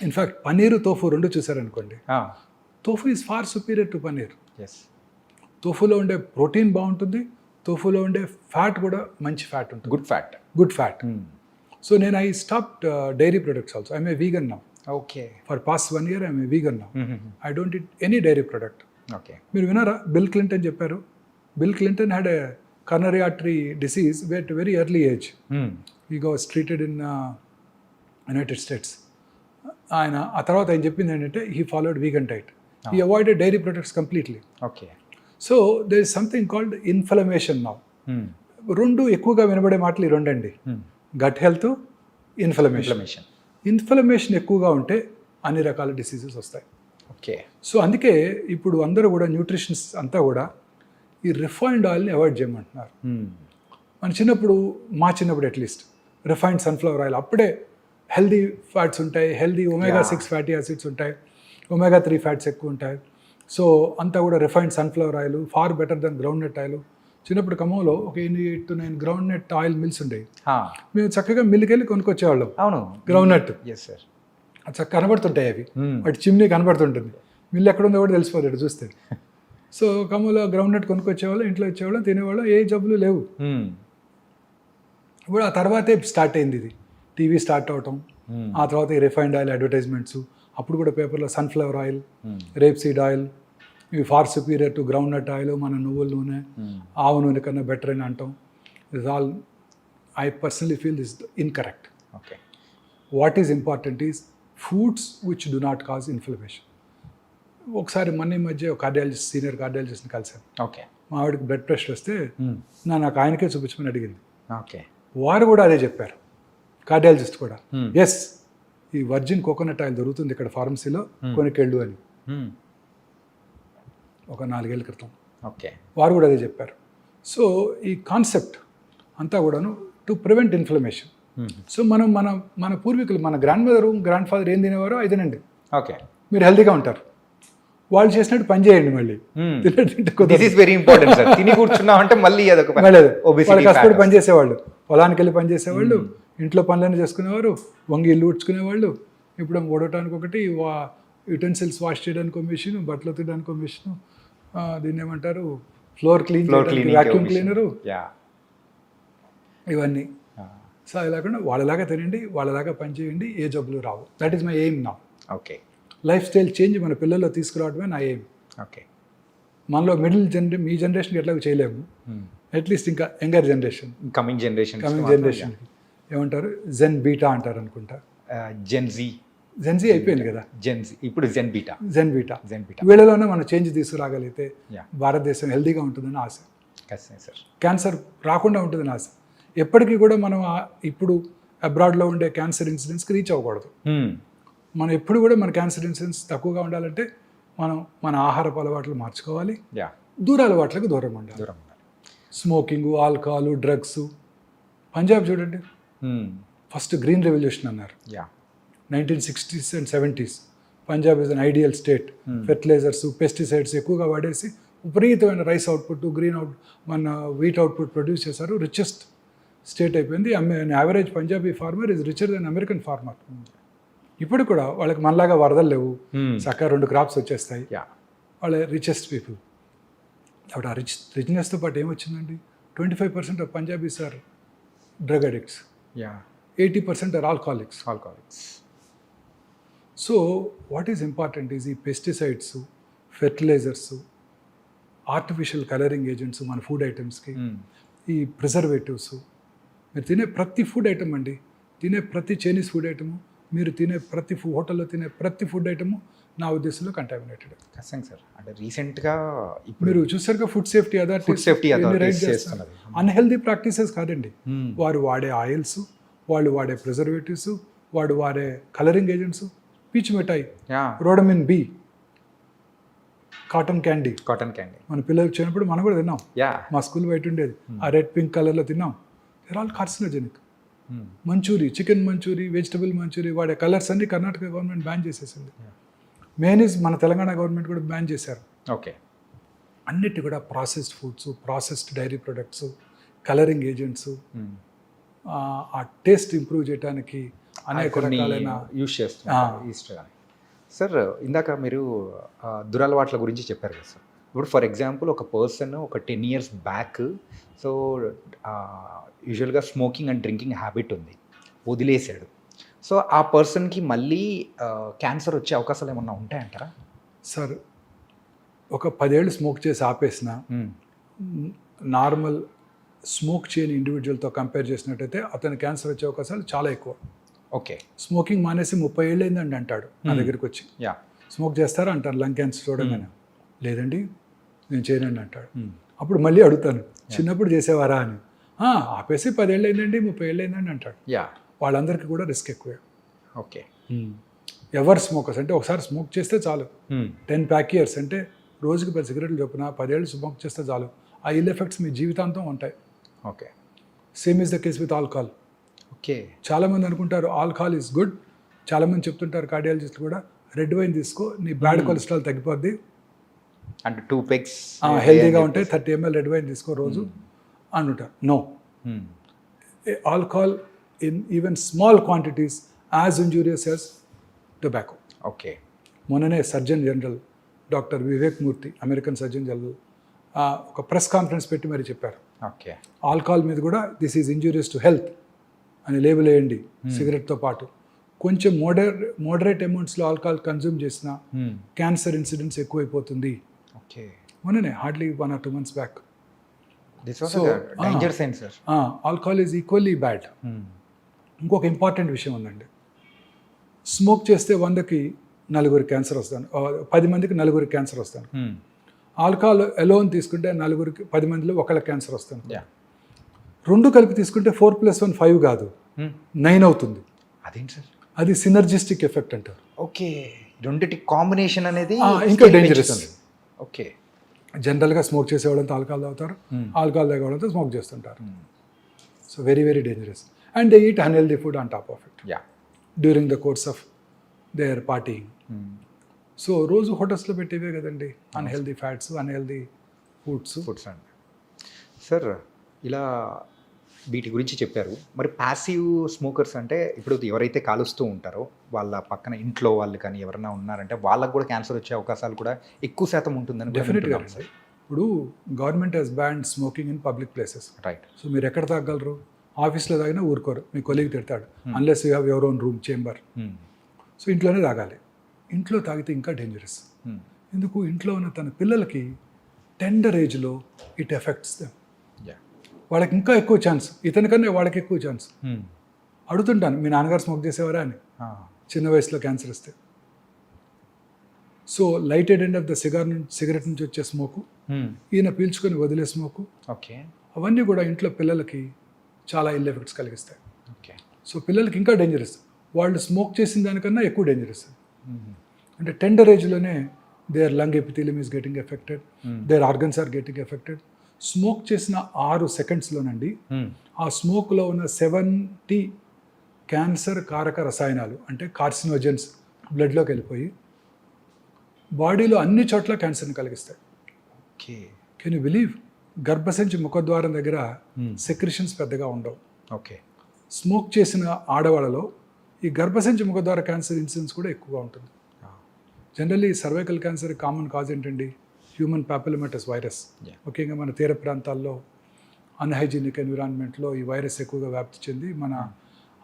ఇన్ఫ్యాక్ట్ పన్నీరు, తోఫు రెండు చూసారనుకోండి, tofu is far superior to paneer. తోఫులో ఉండే ప్రోటీన్ బాగుంటుంది, తోఫులో ఉండే ఫ్యాట్ కూడా మంచి ఫ్యాట్ ఉంటుంది, గుడ్ ఫ్యాట్. సో నేను I stopped dairy products also. I'm a vegan now. Okay. For past 1 year I'm a vegan now. I don't eat any dairy product. Okay. మీరు విన్నారా బిల్ క్లింటన్ చెప్పారు? Bill Clinton had a coronary artery disease at a very early age. He was treated in United States. ఆయన ఆ తర్వాత ఆయన చెప్పింది ఏంటంటే he followed vegan diet. He avoided dairy products completely. Okay. So there is something called inflammation now. రెండు ఎక్కువగా వినబడే మాటలు ఈ రెండండి, గట్ హెల్త్, ఇన్ఫ్లమేషన్. ఇన్ఫ్లమేషన్ ఎక్కువగా ఉంటే అన్ని రకాల డిసీజెస్ వస్తాయి. ఓకే. సో అందుకే ఇప్పుడు అందరూ కూడా న్యూట్రిషన్స్ అంతా కూడా ఈ రిఫైన్డ్ ఆయిల్ని అవాయిడ్ చేయమంటున్నారు. మన చిన్నప్పుడు, మా చిన్నప్పుడు అట్లీస్ట్ రిఫైన్డ్ సన్ఫ్లవర్ ఆయిల్, అప్పుడే హెల్దీ ఫ్యాట్స్ ఉంటాయి, హెల్దీ omega-6 ఫ్యాటీ యాసిడ్స్ ఉంటాయి, omega-3 ఫ్యాట్స్ ఎక్కువ ఉంటాయి. సో అంతా కూడా refined sunflower oil far better than groundnut oil. చిన్నప్పుడు ఖమ్మంలో ఒక 8 to 9 groundnut oil mills ఉండేవి. మేము చక్కగా మిల్లుకి వెళ్ళి కొనుక్కొచ్చేవాళ్ళం. అవును, గ్రౌండ్ నట్ సార్ చక్కగా కనబడుతుంటాయి అవి, వాటి చిమ్నీ కనబడుతుంటుంది, మిల్లు ఎక్కడ ఉందో కూడా తెలిసిపోతాడు చూస్తే. సో ఖమ్మంలో గ్రౌండ్ నట్ కొనుక్కొచ్చేవాళ్ళం, ఇంట్లో వచ్చేవాళ్ళం, తినేవాళ్ళం, ఏ జబ్బులు లేవు. ఇప్పుడు ఆ తర్వాతే స్టార్ట్ అయింది ఇది, టీవీ స్టార్ట్ అవటం, ఆ తర్వాత ఈ రిఫైన్డ్ ఆయిల్ అడ్వర్టైజ్మెంట్స్. అప్పుడు కూడా పేపర్లో sunflower oil, rapeseed oil ఇవి far superior to groundnut oil, మన నువ్వుల నూనె, ఆవు నూనె కన్నా బెటర్ అని అంటాం. Is all I personally feel this incorrect. Okay. What is important is foods which do not cause inflammation. ఒకసారి మొన్న ఈ మధ్య ఒక కార్డియాలజిస్ట్, సీనియర్ కార్డియాలజిస్ట్ని కలిసాను. ఓకే. మా ఆవిడకి బ్లడ్ ప్రెషర్ వస్తే నాకు ఆయనకే చూపించమని అడిగింది. ఓకే. వారు కూడా అదే చెప్పారు, కార్డియాలజిస్ట్ కూడా. ఎస్, ఈ వర్జిన్ కోకోనట్ ఆయిల్ దొరుకుతుంది ఇక్కడ ఫార్మసీలో, కొనుక్కెళ్ళు అని, ఒక 4 ఏళ్ల క్రితం. ఓకే. వారు కూడా అదే చెప్పారు. సో ఈ కాన్సెప్ట్ అంతా కూడాను టు ప్రివెంట్ ఇన్ఫ్లమేషన్. సో మనం మన పూర్వీకులు, మన గ్రాండ్ మదర్, గ్రాండ్ ఫాదర్ ఏం తినేవారో అది తినండి, ఓకే, మీరు హెల్తీగా ఉంటారు. వాళ్ళు చేసినట్టు పని చేయండి. మళ్ళీ వెరీ ఇంపార్టెంట్ సార్. తిని కూర్చున్నామంటే మళ్ళీ అదొక వాళ్ళు కష్టపడి పని చేసేవాళ్ళు, పొలానికి వెళ్ళి పని చేసేవాళ్ళు, ఇంట్లో పనులన్నీ చేసుకునేవారు, వంగి ఇల్లు ఉడ్చుకునేవాళ్ళు. ఇప్పుడు ఓడటానికి ఒకటి, యుటెన్సిల్స్ వాష్ చేయడానికి ఒక మిషన్, బట్టలు తీయడానికి ఒక మిషన్, దీన్ని ఏమంటారు, ఫ్లోర్ క్లీన్, వ్యాక్యూమ్ క్లీనరు, ఇవన్నీ. సో అది లేకుండా వాళ్ళలాగా తినండి, వాళ్ళలాగా పని చేయండి, ఏ జబ్బులు రావు. దట్ ఈస్ మై ఎయిమ్ నా. ఓకే. లైఫ్ స్టైల్ చేంజ్ మన పిల్లల్లో తీసుకురావడమే నా ఎయిమ్. ఓకే. మనలో మీ జనరేషన్కి ఎట్లాగో చేయలేము, అట్లీస్ట్ ఇంకా యంగర్ జనరేషన్, కమింగ్ జనరేషన్కి ఏమంటారు, జెన్ బీటా అంటారు అనుకుంటా. జెన్జీ అయిపోయింది కదా, ఇప్పుడు జెన్ బీటా. వీళ్ళలోనే మనం చేంజ్ తీసుకురాగలిగితే భారతదేశం హెల్దీగా ఉంటుందని ఆశ. క్యాన్సర్ రాకుండా ఉంటుందని ఆశ. ఎప్పటికీ కూడా మనం ఇప్పుడు అబ్రాడ్లో ఉండే క్యాన్సర్ ఇన్సిడెన్స్కి రీచ్ అవ్వకూడదు. మనం ఎప్పుడు కూడా మన క్యాన్సర్ ఇన్సిడెన్స్ తక్కువగా ఉండాలంటే మనం మన ఆహారపు అలవాట్లు మార్చుకోవాలి, దూర అలవాట్లకు దూరం ఉండాలి. Smoking, alcohol, drugs. పంజాబ్ చూడండి, ఫస్ట్ గ్రీన్ రెవల్యూషన్ అన్నారు 1960s and 70s. Punjab is an ideal state. Fertilizers, pesticides ఎక్కువగా వాడేసి విపరీతమైన రైస్ అవుట్పుట్, మన వీట్ అవుట్పుట్ ప్రొడ్యూస్ చేశారు. రిచెస్ట్ స్టేట్ అయిపోయింది. Average Punjabi farmer is richer than American farmer. ఇప్పుడు కూడా వాళ్ళకి మనలాగా వరదలు లేవు, చక్కగా 2 crops వచ్చేస్తాయి, వాళ్ళ రిచెస్ట్ పీపుల్. అప్పుడు ఆ రిచ్నెస్తో పాటు ఏమొచ్చిందండి, 25% of Punjabis are drug addicts, 80% are alcoholics. So what is important is ఈ pesticides, fertilizers, artificial colouring agents మన ఫుడ్ ఐటమ్స్కి, ఈ ప్రిజర్వేటివ్స్. మీరు తినే ప్రతి ఫుడ్ ఐటమ్ అండి, తినే ప్రతి చైనీస్ ఫుడ్ ఐటము మీరు తినే ప్రతి హోటల్లో తినే ప్రతి ఫుడ్ ఐటమ్ నా ఉద్దేశంలో కంటామినేటెడ్. ఖచ్చితంగా సార్. అంటే రీసెంట్గా ఇప్పుడు మీరు చూసారుగా food safety authority food safety authority చేస్తున్నది. అన్హెల్దీ ప్రాక్టీసెస్ కాదండి. వారు వాడే ఆయిల్స్, వాళ్ళు వాడే ప్రిజర్వేటివ్స్, వాడు వాడే కలరింగ్ ఏజెంట్స్, పీచు మిఠాయి, రోడమిన్ బి, కాటన్ క్యాండీ. మన పిల్లలు వచ్చినప్పుడు మనం కూడా తిన్నాం. మా స్కూల్ బయట ఉండేది, ఆ రెడ్ పింక్ కలర్లో తిన్నాం. They're all carcinogenic. Manchurian, chicken manchurian, vegetable manchurian వాడే కలర్స్ అన్ని కర్ణాటక గవర్నమెంట్ బ్యాన్ చేసేసింది. మేనీస్ మన తెలంగాణ గవర్నమెంట్ కూడా బ్యాన్ చేశారు. ఓకే. అన్నిటి కూడా processed foods, processed dairy products, colouring agents, ఆ టేస్ట్ ఇంప్రూవ్ చేయడానికి అనేక రకాలైన యూస్ చేస్తున్నారు. సార్ ఇందాక మీరు దురలవాట్ల గురించి చెప్పారు కదా సార్. ఇప్పుడు ఫర్ ఎగ్జాంపుల్ ఒక పర్సన్ ఒక 10 years బ్యాక్ సో యూజువల్గా స్మోకింగ్ అండ్ డ్రింకింగ్ హ్యాబిట్ ఉంది, వదిలేశాడు. సో ఆ పర్సన్కి మళ్ళీ క్యాన్సర్ వచ్చే అవకాశాలు ఏమన్నా ఉంటాయంటారా? సార్ ఒక 10 ఏళ్ళు స్మోక్ చేసి ఆపేసిన నార్మల్ స్మోక్ చేయని ఇండివిజువల్తో కంపేర్ చేసినట్టయితే అతని క్యాన్సర్ వచ్చే అవకాశాలు చాలా ఎక్కువ. ఓకే. స్మోకింగ్ మానేసి 30 ఏళ్ళు అయిందండి అంటాడు నా దగ్గరికి వచ్చి. స్మోక్ చేస్తారా అంటారు లంగ్ క్యాన్సర్ చూడగానే. లేదండి నేను చేయనండి అంటాడు. అప్పుడు మళ్ళీ అడుగుతాను, చిన్నప్పుడు చేసేవారా అని. ఆపేసి 10 ఏళ్ళు అయిందండి, 30 ఏళ్ళు అయిందండి అంటాడు. వాళ్ళందరికీ కూడా రిస్క్ ఎక్కువే. ఓకే. ఎవరు స్మోకర్స్ అంటే ఒకసారి స్మోక్ చేస్తే చాలు, 10 pack years అంటే రోజుకి 10 cigarettes చొప్పున 10 ఏళ్ళు స్మోక్ చేస్తే చాలు, ఆ ఇల్ ఎఫెక్ట్స్ మీ జీవితాంతం ఉంటాయి. Okay. Same is the case with alcohol. Okay. చాలామంది అనుకుంటారు ఆల్కహాల్ ఈజ్ గుడ్. చాలామంది చెప్తుంటారు కార్డియాలజిస్టులు కూడా, రెడ్ వైన్ తీసుకో నీ బ్యాడ్ కొలెస్ట్రాల్ తగ్గిపోద్ది, అంటే 2 pegs హెల్తీగా ఉంటే 30 ml రెడ్ వైన్ తీసుకో రోజు అంటుంటారు. No, alcohol in even small quantities as injurious as tobacco. Okay. మొన్ననే surgeon general doctor Vivek Murthy, American surgeon general, ఒక ప్రెస్ కాన్ఫరెన్స్ పెట్టి మరి చెప్పారు, ఓకే, ఆల్కహాల్ మీద కూడా this is injurious to health అని లేబుల్ వేయండి. సిగరెట్తో పాటు కొంచెం మోడరేట్ అమౌంట్స్లో ఆల్కహాల్ కన్జ్యూమ్ చేసిన క్యాన్సర్ ఇన్సిడెంట్స్ ఎక్కువైపోతుంది. ఓకే. మొన్ననే hardly 1 or 2 months back. Alcohol is equally bad. ఇంకొక ఇంపార్టెంట్ విషయం ఉందండి, స్మోక్ చేస్తే 100కి 9 క్యాన్సర్ వస్తాను, 10 మందికి 9 క్యాన్సర్ వస్తాను. ఆల్కహాల్ ఎలోన్ తీసుకుంటే 10 మందిలో 1 క్యాన్సర్ వస్తాను. 2 కలిపి తీసుకుంటే 4 + 1 5 కాదు, 9 అవుతుంది. అదేంటి సార్? అది సినర్జిస్టిక్ ఎఫెక్ట్ అంటారు. ఓకే. రెండిటి కాంబినేషన్ అనేది ఇంకా డేంజరస్. ఓకే. జనరల్గా స్మోక్ చేసేవాళ్ళంతా ఆల్కహాల్ తాగుతారు, ఆల్కహాల్ తాగేవాళ్ళంతా స్మోక్ చేస్తుంటారు. So very very dangerous. And they eat unhealthy food on top of it during the course of their partying. So రోజు హోటల్స్లో పెట్టేవే కదండి అన్హెల్దీ ఫ్యాట్స్, అన్హెల్దీ ఫుడ్స్ అండి. Sir ఇలా వీటి గురించి చెప్పారు. మరి ప్యాసివ్ స్మోకర్స్ అంటే ఇప్పుడు ఎవరైతే కాలుస్తూ ఉంటారో వాళ్ళ పక్కన ఇంట్లో వాళ్ళు కానీ ఎవరైనా ఉన్నారంటే వాళ్ళకు కూడా క్యాన్సర్ వచ్చే అవకాశాలు కూడా ఎక్కువ శాతం ఉంటుందని. డెఫినెట్గా. ఇప్పుడు government has ban smoking in public places. Right. So మీరు ఎక్కడ తాగలరు? ఆఫీస్లో తాగినా ఊరుకోరు, మీ కొలీగ్ తిడతాడు, unless you have your own room chamber. So ఇంట్లోనే తాగాలి. ఇంట్లో తాగితే ఇంకా డేంజరస్. ఎందుకు? ఇంట్లో ఉన్న తన పిల్లలకి టెండర్ ఏజ్లో ఇట్ ఎఫెక్ట్స్ దెమ్. వాళ్ళకి ఇంకా ఎక్కువ ఛాన్స్, ఇతనికన్నా వాళ్ళకి ఎక్కువ ఛాన్స్. అడుగుతుంటాను, మీ నాన్నగారు స్మోక్ చేసేవారా అని, చిన్న వయసులో క్యాన్సర్ వస్తే. So lighted end of the cigarette నుంచి వచ్చే స్మోకు, ఈయన పీల్చుకొని వదిలే స్మోకు, ఓకే, అవన్నీ కూడా ఇంట్లో పిల్లలకి చాలా ఇల్ ఎఫెక్ట్స్ కలిగిస్తాయి. ఓకే. సో పిల్లలకి ఇంకా డేంజరస్, వాళ్ళు స్మోక్ చేసిన దానికన్నా ఎక్కువ డేంజరస్. అంటే టెండర్ ఏజ్లోనే their lung epithelium is getting affected, their organs are getting affected. Smoke చేసిన 6 secondsలోనండి ఆ స్మోక్లో ఉన్న 70 క్యాన్సర్ కారక రసాయనాలు అంటే కార్సినోజెన్స్ బ్లడ్లోకి వెళ్ళిపోయి బాడీలో అన్ని చోట్ల క్యాన్సర్ని కలిగిస్తాయి. ఓకే. Can you believe? గర్భసంచి ముఖద్వారం దగ్గర సెక్రిషన్స్ పెద్దగా ఉండవు. ఓకే. స్మోక్ చేసిన ఆడవాళ్ళలో ఈ గర్భసంచి ముఖద్వార క్యాన్సర్ ఇన్సిడెన్స్ కూడా ఎక్కువగా ఉంటుంది. Generally cervical cancer common cause ఏంటండి? Human papillomatous virus. ముఖ్యంగా మన తీర ప్రాంతాల్లో అన్హైజీనిక్ ఎన్విరాన్మెంట్లో ఈ వైరస్ ఎక్కువగా వ్యాప్తి చెంది మన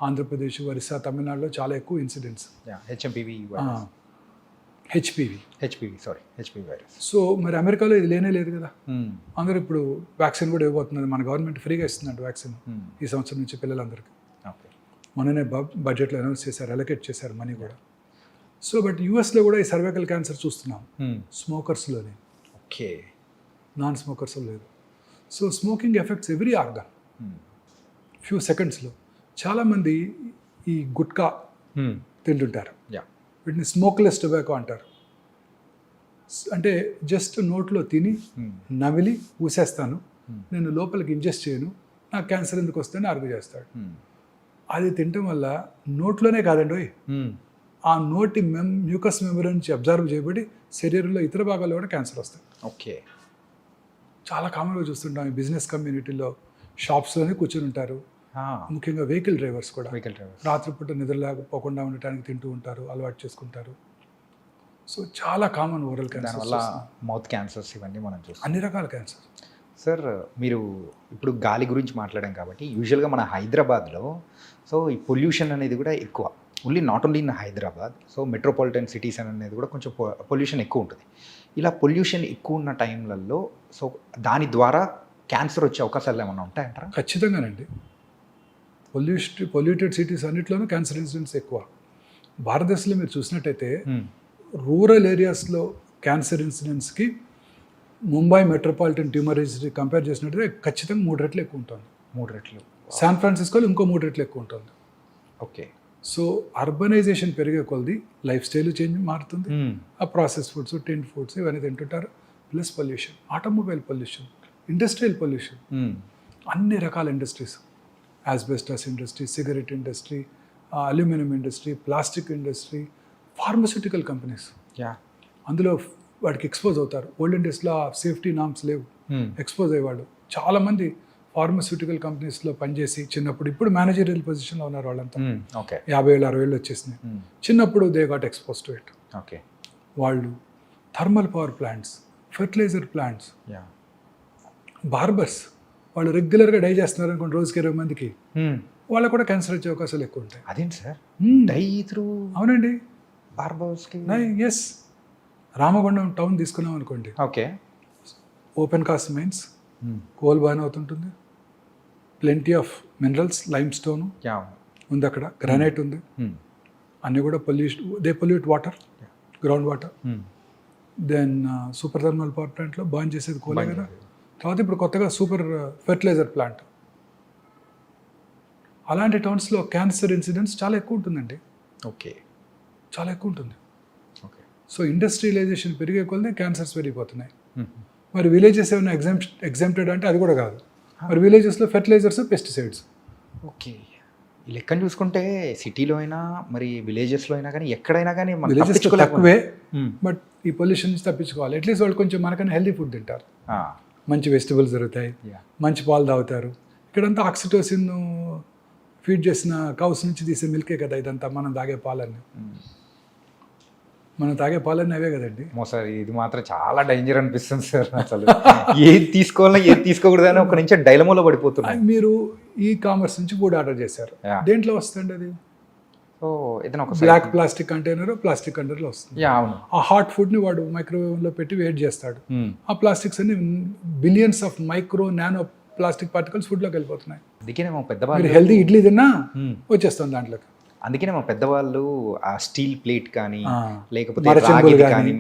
ఆంధ్రప్రదేశ్, ఒరిస్సా, తమిళనాడులో చాలా ఎక్కువ ఇన్సిడెంట్స్. HPV virus. సో మరి అమెరికాలో ఇది లేనే లేదు కదా. అందరూ ఇప్పుడు వ్యాక్సిన్ కూడా ఇవ్వబోతున్నారు, మన గవర్నమెంట్ ఫ్రీగా ఇస్తుందంట వ్యాక్సిన్ ఈ సంవత్సరం నుంచి పిల్లలందరికీ. మననే బడ్జెట్లో అనౌన్స్ చేశారు, అలొకేట్ చేశారు మనీ కూడా. సో బట్ యూఎస్లో కూడా ఈ సర్వైకల్ క్యాన్సర్ చూస్తున్నాం స్మోకర్స్లోనే, ఓకే. నాన్ స్మోకర్స్లో లేదు. So smoking effects every organ few సెకండ్స్లో. చాలామంది ఈ గుట్కా తింటుంటారు, వీటిని స్మోక్లెస్ టొబాకో అంటారు. అంటే జస్ట్ నోట్లో తిని నమిలి ఊసేస్తాను, నేను లోపలికి ఇంజెస్ట్ చేయను, నాకు క్యాన్సర్ ఎందుకు వస్తుందని ఆర్గ్యూ చేస్తాడు. అది తినటం వల్ల నోట్లోనే కాదండి, ఆ నోటి మ్యూకస్ మెమరీ నుంచి అబ్జర్వ్ చేయబడి శరీరంలో ఇతర భాగాల్లో కూడా క్యాన్సర్ వస్తాయి. ఓకే. చాలా కామన్గా చూస్తుంటాం ఈ బిజినెస్ కమ్యూనిటీలో, షాప్స్లోనే కూర్చొని ఉంటారు. ముఖ్యంగా వెహికల్ డ్రైవర్స్ కూడా రాత్రిపూట నిద్రలేకపోకుండా ఉండటానికి తింటూ ఉంటారు, అలవాటు చేసుకుంటారు. సో చాలా కామన్ ఓరల్ క్యాన్సర్ వల్ల మౌత్ క్యాన్సర్స్ ఇవన్నీ మనం చూస్తాం, అన్ని రకాల క్యాన్సర్. సార్ మీరు ఇప్పుడు గాలి గురించి మాట్లాడాం కాబట్టి యూజువల్గా మన హైదరాబాద్లో సో ఈ పొల్యూషన్ అనేది కూడా ఎక్కువ, not only in Hyderabad, so metropolitan cities అనేది కూడా కొంచెం పొల్యూషన్ ఎక్కువ ఉంటుంది. ఇలా పొల్యూషన్ ఎక్కువ ఉన్న టైంలలో సో దాని ద్వారా క్యాన్సర్ వచ్చే అవకాశాలు ఏమైనా ఉంటాయంటారా? ఖచ్చితంగానండి. పొల్యూటెడ్ సిటీస్ అన్నిట్లోనూ క్యాన్సర్ ఇన్సిడెంట్స్ ఎక్కువ. భారతదేశంలో మీరు చూసినట్టయితే రూరల్ ఏరియాస్లో క్యాన్సర్ ఇన్సిడెంట్స్కి Mumbai metropolitan tumour registry compare చేసినట్టయితే ఖచ్చితంగా 3 రెట్లు ఎక్కువ ఉంటుంది. 3 రెట్లు. శాన్ ఫ్రాన్సిస్కోలో ఇంకో 3 రెట్లు ఎక్కువ ఉంటుంది. ఓకే. సో అర్బనైజేషన్ పెరిగే కొలది లైఫ్ స్టైల్ చేంజ్ మారుతుంది. ఆ ప్రాసెస్ ఫుడ్స్, టిన్ ఫుడ్స్ ఇవన్నీ తింటుంటారు. Plus pollution, automobile pollution, industrial pollution, అన్ని రకాల industries, asbestos industry, cigarette industry, aluminium industry, plastic industry, pharmaceutical companies, అందులో వాడికి ఎక్స్పోజ్ అవుతారు. ఓల్డెన్ డేస్లో సేఫ్టీ నామ్స్ లేవు, ఎక్స్పోజ్ అయ్యేవాడు. చాలామంది ఫార్మస్యూటికల్ కంపెనీస్లో పనిచేసి చిన్నప్పుడు, ఇప్పుడు మేనేజరియల్ పొజిషన్లో ఉన్నారు వాళ్ళంతా. 50 ఏళ్ళు 60 ఏళ్ళు వచ్చేసినాయి. చిన్నప్పుడు they got expose to it. Okay. వాళ్ళు thermal power plants, fertilizer plants, barbers, వాళ్ళు రెగ్యులర్గా డై చేస్తున్నారు అనుకోండి, రోజుకి 20 మందికి, వాళ్ళకు కూడా క్యాన్సర్ వచ్చే అవకాశాలు ఎక్కువ ఉంటాయి. అదేంటి సార్ డై త్రూ? అవునండి, బార్బర్స్కి. ఎస్. రామగుండం టౌన్ తీసుకున్నాం అనుకోండి, okay, open cast mines, coal burn అవుతుంటుంది, plenty of minerals, limestone ఉంది అక్కడ, గ్రానైట్ ఉంది, అన్నీ కూడా pollute water, ground water. Then super thermal power ప్లాంట్లో బర్న్ చేసేది కోలే కదా. తర్వాత ఇప్పుడు కొత్తగా సూపర్ ఫెర్టిలైజర్ ప్లాంట్. అలాంటి టౌన్స్లో క్యాన్సర్ ఇన్సిడెంట్స్ చాలా ఎక్కువ ఉంటుందండి. ఓకే, చాలా ఎక్కువ ఉంటుంది. ఓకే. సో ఇండస్ట్రియలైజేషన్ పెరిగే కొలది క్యాన్సర్స్ పెరిగిపోతున్నాయి. మరి విలేజెస్ ఏమైనా ఎగ్జామ్టెడ్ అంటే అది కూడా కాదు. మరి విలేజెస్లో ఫెర్టిలైజర్స్, పెస్టిసైడ్స్. ఓకే. ఈ లెక్కను చూసుకుంటే సిటీలో అయినా మరి విలేజెస్లో అయినా కానీ ఎక్కడైనా కానీ విలేజెస్ తక్కువే, బట్ ఈ పొల్యూషన్ నుంచి తప్పించుకోవాలి. అట్లీస్ట్ వాళ్ళు కొంచెం మనకన్నా హెల్దీ ఫుడ్ తింటారు, మంచి వెజిటబుల్స్ దొరుకుతాయి, మంచి పాలు తాగుతారు. ఇక్కడంతా ఆక్సిటోసిన్ ఫీడ్ చేసిన కౌస్ నుంచి తీసే మిల్కే కదా ఇదంతా, మనం తాగే పాలన్నీ. మనం తాగే పాలన్నీ అవే కదండి. సార్ ఇది మాత్రం చాలా డేంజర్ అనిపిస్తుంది సార్. అసలు ఏది తీసుకోవాలన్నా ఏది తీసుకోకూడదని ఒక నుంచి డైలమోలో పడిపోతున్నాయి. మీరు ఈ కామర్స్ నుంచి ఫుడ్ ఆర్డర్ చేశారు, దేంట్లో వస్తుంది అది? ఏదైనా ఒక బ్లాక్ ప్లాస్టిక్ కంటైనర్, ప్లాస్టిక్ కంటైనర్లో వస్తుంది. అవును. ఆ హాట్ ఫుడ్ని వాడు మైక్రోవేవ్లో పెట్టి వేట్ చేస్తాడు. ఆ ప్లాస్టిక్స్ అన్ని billions of micro nano plastic particles ఫుడ్లోకి వెళ్ళిపోతున్నాయి. అందుకనే మా పెద్దవాళ్ళు హెల్దీ ఇడ్లీ తిన్నా వచ్చేస్తుంది దాంట్లోకి. అందుకనే మా పెద్దవాళ్ళు ఆ స్టీల్ ప్లేట్ కానీ లేకపోతే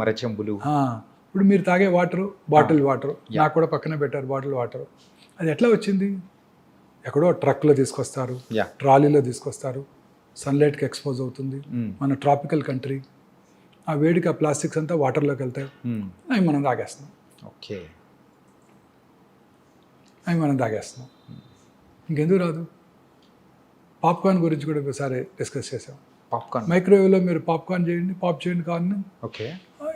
మరచెంబులు. ఇప్పుడు మీరు తాగే వాటర్, బాటిల్ వాటర్, నాకు కూడా పక్కన పెట్టారు బాటిల్ వాటర్. అది ఎట్లా వచ్చింది? ఎక్కడో ట్రక్లో తీసుకొస్తారు, ట్రాలీలో తీసుకొస్తారు, సన్లైట్కి ఎక్స్పోజ్ అవుతుంది. మన ట్రాపికల్ కంట్రీ, ఆ వేడికి ఆ ప్లాస్టిక్స్ అంతా వాటర్లోకి వెళ్తాయి, అవి మనం తాగేస్తున్నాం. ఓకే, అవి మనం తాగేస్తున్నాం. ఇంకెందుకు రాదు? పాప్కార్న్ గురించి కూడా ఒకసారి డిస్కస్ చేసాం. పాప్కార్న్ మైక్రోవేవ్లో మీరు పాప్కార్న్ చేయండి, పాప్ చేయండి కార్న్, ఓకే,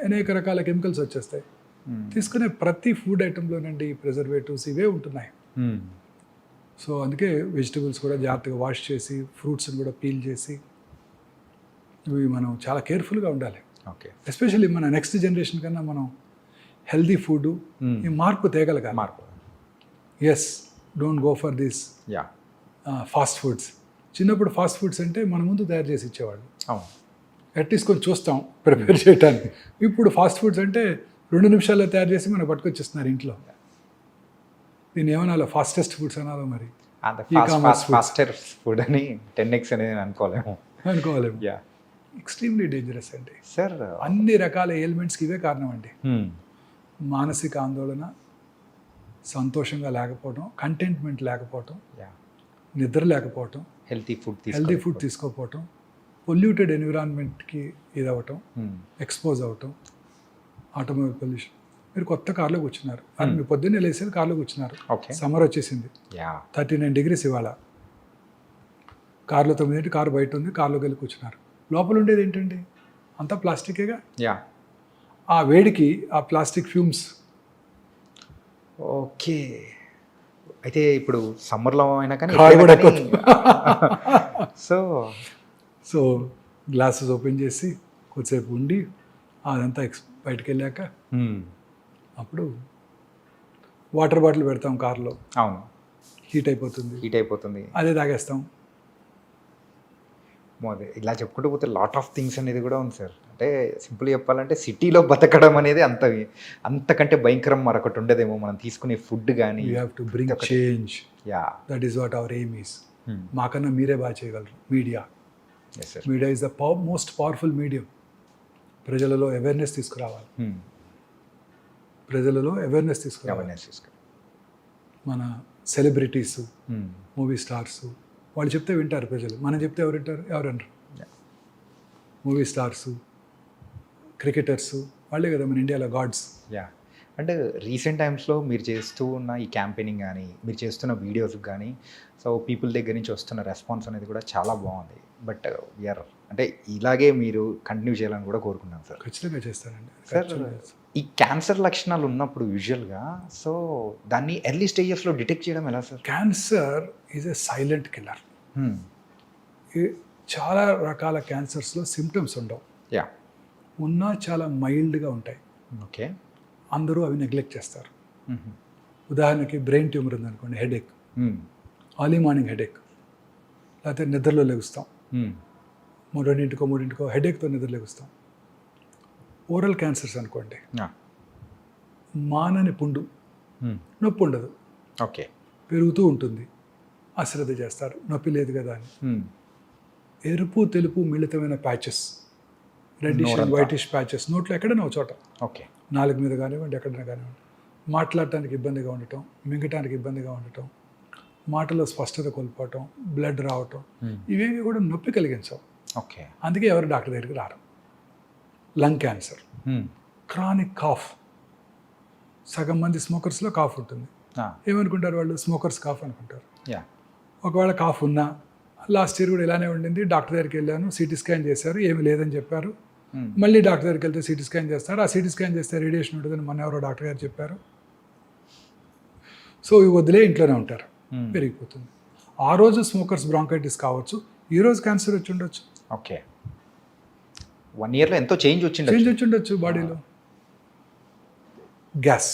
అనేక రకాల కెమికల్స్ వచ్చేస్తాయి. తీసుకునే ప్రతి ఫుడ్ ఐటెంలోనండి ప్రిజర్వేటివ్స్ ఇవే ఉంటున్నాయి. సో అందుకే వెజిటబుల్స్ కూడా జాగ్రత్తగా వాష్ చేసి, ఫ్రూట్స్ని కూడా పీల్ చేసి, ఇవి మనం చాలా కేర్ఫుల్గా ఉండాలి. ఓకే, ఎస్పెషల్లీ మన నెక్స్ట్ జనరేషన్ కన్నా మనం హెల్దీ ఫుడ్ ఈ మార్పు తేగలగాలి. మార్పు. Yes, don't go for this fast foods. చిన్నప్పుడు ఫాస్ట్ ఫుడ్స్ అంటే మన ముందు తయారు చేసి ఇచ్చేవాళ్ళు, అట్లీస్ట్ కొంచెం చూస్తాం ప్రిపేర్ చేయడానికి. ఇప్పుడు ఫాస్ట్ ఫుడ్స్ అంటే 2 నిమిషాల్లో తయారు చేసి మనకు పట్టుకొచ్చేస్తున్నారు ఇంట్లో. దీన్ని ఏమనాలో, ఫాస్టెస్ట్ ఫుడ్స్ అనాలో మరి. అంత E-commerce foods. ఫాస్టర్ ఫుడ్ అని 10x అనేది నేను అనుకోలేము. అనుకోలేము. యా ఎక్స్ట్రీమ్లీ డేంజరస్ అండి. సార్. అన్ని రకాల ఎయిల్మెంట్స్కి ఇవే కారణం అండి. మానసిక ఆందోళన, సంతోషంగా లేకపోవటం, కంటెంట్మెంట్ లేకపోవటం, యా నిద్ర లేకపోవటం, హెల్తీ ఫుడ్ తీసుకోకపోవటం, పొల్యూటెడ్ ఎన్విరాన్మెంట్కి ఇది అవ్వటం, ఎక్స్పోజ్ అవ్వటం, ఆటోమొబైల్ పొల్యూషన్. మీరు కొత్త కార్లో కూర్చున్నారు, అది మీ పొద్దున్నే లేసేది కార్లో కూర్చున్నారు, ఓకే సమ్మర్ వచ్చేసింది, యా 39 degrees ఇవాళ, కార్లో 9 కారు బయట ఉంది, కార్లోకి వెళ్ళి కూర్చున్నారు. లోపల ఉండేది ఏంటండి? అంతా ప్లాస్టికేగా. యా ఆ వేడికి ఆ ప్లాస్టిక్ ఫ్యూమ్స్. ఓకే. అయితే ఇప్పుడు సమ్మర్లో అయినా కానీ కారు కూడా సో సో గ్లాసెస్ ఓపెన్ చేసి కొద్దిసేపు ఉండి అదంతా బయటకు వెళ్ళాక అప్పుడు వాటర్ బాటిల్ పెడతాం కార్లో, అవును హీట్ అయిపోతుంది, అదే తాగేస్తాం. అదే ఇలా చెప్పుకుంటూ పోతే లాట్ ఆఫ్ థింగ్స్ అనేది కూడా ఉంది సార్. అంటే సింపుల్ చెప్పాలంటే సిటీలో బతకడం అనేది అంతకంటే భయంకరం మరొకటి ఉండదేమో. మనం తీసుకునే ఫుడ్ కానీ you have to bring change. Yeah that is what hour aim is. మాకన్నా మీరే బాగా చేయగలరు. Media is the most powerful medium. ప్రజలలో అవేర్నెస్ తీసుకురావాలి. మన సెలబ్రిటీస్, మూవీ స్టార్స్ వాళ్ళు చెప్తే వింటారు ప్రజలు, మనం చెప్తే ఎవరు వింటారు? మూవీ స్టార్స్, క్రికెటర్స్ వాళ్ళే కదా మన ఇండియాలో గాడ్స్. యా అంటే రీసెంట్ టైమ్స్లో మీరు చేస్తూ ఉన్న ఈ క్యాంపెయినింగ్ కానీ మీరు చేస్తున్న వీడియోస్కి కానీ సో పీపుల్ దగ్గర నుంచి వస్తున్న రెస్పాన్స్ అనేది కూడా చాలా బాగుంది. బట్ వీఆర్ అంటే ఇలాగే మీరు కంటిన్యూ చేయాలని కూడా కోరుకున్నాను సార్. ఖచ్చితంగా చేస్తానండి సార్. ఈ క్యాన్సర్ లక్షణాలు ఉన్నప్పుడు యూజువల్గా సో దాన్ని ఎర్లీ స్టేజెస్లో డిటెక్ట్ చేయడం ఎలా sir? Cancer is a silent killer. చాలా రకాల క్యాన్సర్స్లో సిమ్టమ్స్ ఉండవు, యా ఉన్నా చాలా మైల్డ్గా ఉంటాయి. ఓకే. అందరూ అవి నెగ్లెక్ట్ చేస్తారు. ఉదాహరణకి బ్రెయిన్ ట్యూమర్ ఉందనుకోండి, హెడేక్, ఎర్లీ మార్నింగ్ హెడేక్, లేకపోతే నిద్రలో లెగుస్తాం, 2-3 హెడేక్తో నిద్ర లెగుస్తాం. ఓరల్ క్యాన్సర్స్ అనుకోండి, మానని పుండు, నొప్పి ఉండదు, ఓకే పెరుగుతూ ఉంటుంది, అశ్రద్ధ చేస్తారు, నొప్పి లేదు కదా అని. ఎరుపు తెలుపు మిళితమైన patches, reddish and whitish patches నోట్లో ఎక్కడైనా ఒక చోట, ఓకే నాలుగు మీద కానివ్వండి, ఎక్కడైనా కానివ్వండి. మాట్లాడటానికి ఇబ్బందిగా ఉండటం, మింగటానికి ఇబ్బందిగా ఉండటం, మాటలో స్పష్టత కోల్పోవటం, బ్లడ్ రావటం, ఇవేవి కూడా నొప్పి కలిగించవు. ఓకే. అందుకే ఎవరు డాక్టర్ దగ్గరికి రారు. లంగ్ క్యాన్సర్, క్రానిక్ కాఫ్, సగం మంది స్మోకర్స్లో కాఫ్ ఉంటుంది. ఏమనుకుంటారు వాళ్ళు? స్మోకర్స్ కాఫ్ అనుకుంటారు. ఒకవేళ కాఫ్ ఉన్నా, లాస్ట్ ఇయర్ కూడా ఇలానే ఉండింది, డాక్టర్ దగ్గరికి వెళ్ళాను, సిటీ స్కాన్ చేశారు, ఏమి లేదని చెప్పారు. మళ్ళీ డాక్టర్ దగ్గరికి వెళ్తే సిటీ స్కాన్ చేస్తారు, ఆ సిటీ స్కాన్ చేస్తే రేడియేషన్ ఉంటుందని మన ఎవరో డాక్టర్ గారు చెప్పారు. సో ఇవి వదిలే ఇంట్లోనే ఉంటారు, పెరిగిపోతుంది. ఆ రోజు స్మోకర్స్ బ్రాంకైటిస్ కావచ్చు, ఈ రోజు క్యాన్సర్ వచ్చి ఉండొచ్చు. ఓకే. 1 yearలో ఎంతో చేంజ్ వచ్చి ఉండొచ్చు బాడీలో. గ్యాస్,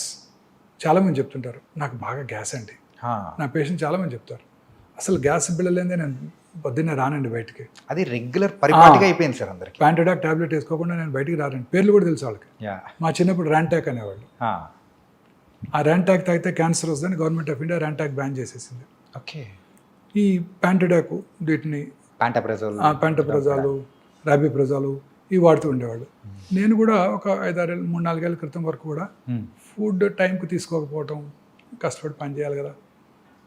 చాలామంది చెప్తుంటారు నాకు బాగా గ్యాస్ అండి. నా పేషెంట్ చాలామంది చెప్తారు అసలు గ్యాస్ బిళ్ళలేదే నేను పొద్దున్నే రానండి బయటికి. అది రెగ్యులర్ పరిపాటిగా అయిపోయింది సార్ అందరికి. ప్యాంటడాక్ టాబ్లెట్ వేసుకోకుండా నేను బయటికి రానండి. పేర్లు కూడా తెలుసు వాళ్ళకి. మా చిన్నప్పుడు ర్యాంటాక్ అనేవాళ్ళు. ఆ ర్యాంటాక్ తాగితే క్యాన్సర్ వస్తుందని government of India Rantac ban చేసేసింది. ఓకే. ఈ ప్యాంటడాక్, వీటిని ప్యాంటప్రజాలు, రాబిప్రజాలు ఇవి వాడుతూ ఉండేవాళ్ళు. నేను కూడా ఒక 3-4 ఏళ్ళ క్రితం వరకు కూడా ఫుడ్ టైంకి తీసుకోకపోవటం, కష్టపడి పని చేయాలి కదా,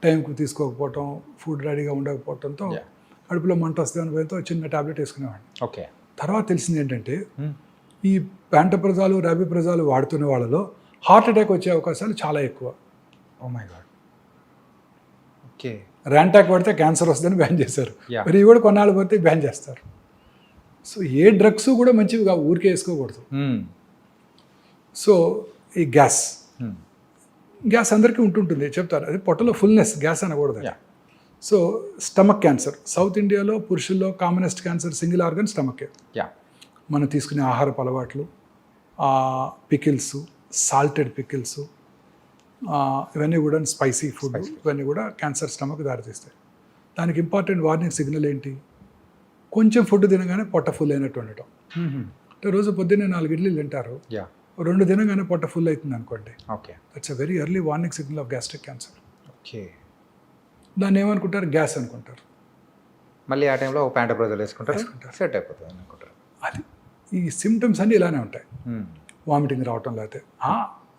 టైంకి తీసుకోకపోవటం, ఫుడ్ రెడీగా ఉండకపోవడంతో కడుపులో మంట వస్తే అనుభవంతో చిన్న టాబ్లెట్ వేసుకునేవాడిని. ఓకే. తర్వాత తెలిసింది ఏంటంటే ఈ ప్యాంటప్రజాలు, రాబిప్రజాలు వాడుతున్న వాళ్ళలో హార్ట్ అటాక్ వచ్చే అవకాశాలు చాలా ఎక్కువ. Oh my god. Okay. Rantac పడితే క్యాన్సర్ వస్తుందని బ్యాన్ చేశారు. మరి ఇవి కూడా కొన్నాళ్ళు పోతే బ్యాన్ చేస్తారు. సో ఏ డ్రగ్స్ కూడా మంచివి కావు, ఊరికే వేసుకోకూడదు. సో ఈ గ్యాస్ అందరికీ ఉంటుంటుంది, చెప్తారు. అది పొట్టలో ఫుల్నెస్, గ్యాస్ అనకూడదు. సో స్టమక్ క్యాన్సర్, సౌత్ ఇండియాలో పురుషుల్లో commonest cancer single organ stomach ache. మనం తీసుకునే ఆహారపు అలవాట్లు, పికిల్స్, సాల్టెడ్ పికిల్స్, ఇవన్నీ కూడా స్పైసీ ఫుడ్, ఇవన్నీ కూడా క్యాన్సర్ స్టమక్ దారితీస్తాయి. దానికి ఇంపార్టెంట్ వార్నింగ్ సిగ్నల్ ఏంటి? కొంచెం ఫుడ్ తినగానే పొట్ట ఫుల్ అయినట్టు ఉండటం. అంటే రోజు పొద్దున్నే 4 ఇడ్లీలు తింటారు, 2 తినగానే పొట్ట ఫుల్ అవుతుంది అనుకోండి. Okay. That's a very early warning signal off gastric cancer. Okay. దాన్ని ఏమనుకుంటారు, గ్యాస్ అనుకుంటారు. మళ్ళీ ఆ టైంలో ఒక ప్యాంట్ బ్రదర్ వేసుకుంటారు, సెట్ అయిపోతుంది అనుకుంటారు. అది ఈ సిమ్టమ్స్ అన్నీ ఇలానే ఉంటాయి. వామిటింగ్ రావటం, లేకపోతే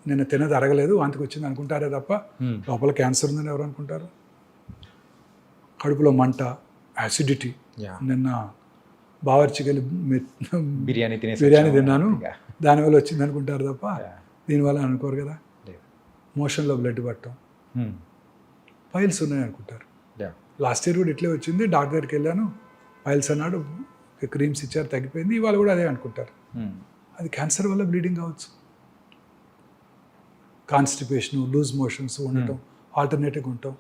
నిన్న తినది అరగలేదు వాంతికి వచ్చింది అనుకుంటారే తప్ప లోపల క్యాన్సర్ ఉందని ఎవరు అనుకుంటారు. కడుపులో మంట, యాసిడిటీ. నిన్న బావర్చికి వెళ్ళి బిర్యానీ తిన్నాను దానివల్ల వచ్చింది అనుకుంటారు తప్ప దీనివల్ల అనుకోరు కదా. మోషన్లో బ్లడ్ పట్టడం, పైల్స్ ఉన్నాయి అనుకుంటారు. లాస్ట్ ఇయర్ కూడా ఇట్లే వచ్చింది, డాక్టర్ దగ్గరికి వెళ్ళాను, పైల్స్ అన్నాడు, క్రీమ్స్ ఇచ్చారు తగ్గిపోయింది. ఇవాళ కూడా అదే అనుకుంటారు. అది క్యాన్సర్ వల్ల బ్లీడింగ్ కావచ్చు. కాన్స్టిపేషన్, లూజ్ మోషన్స్ ఉండటం, ఆల్టర్నేటివ్గా ఉండటం,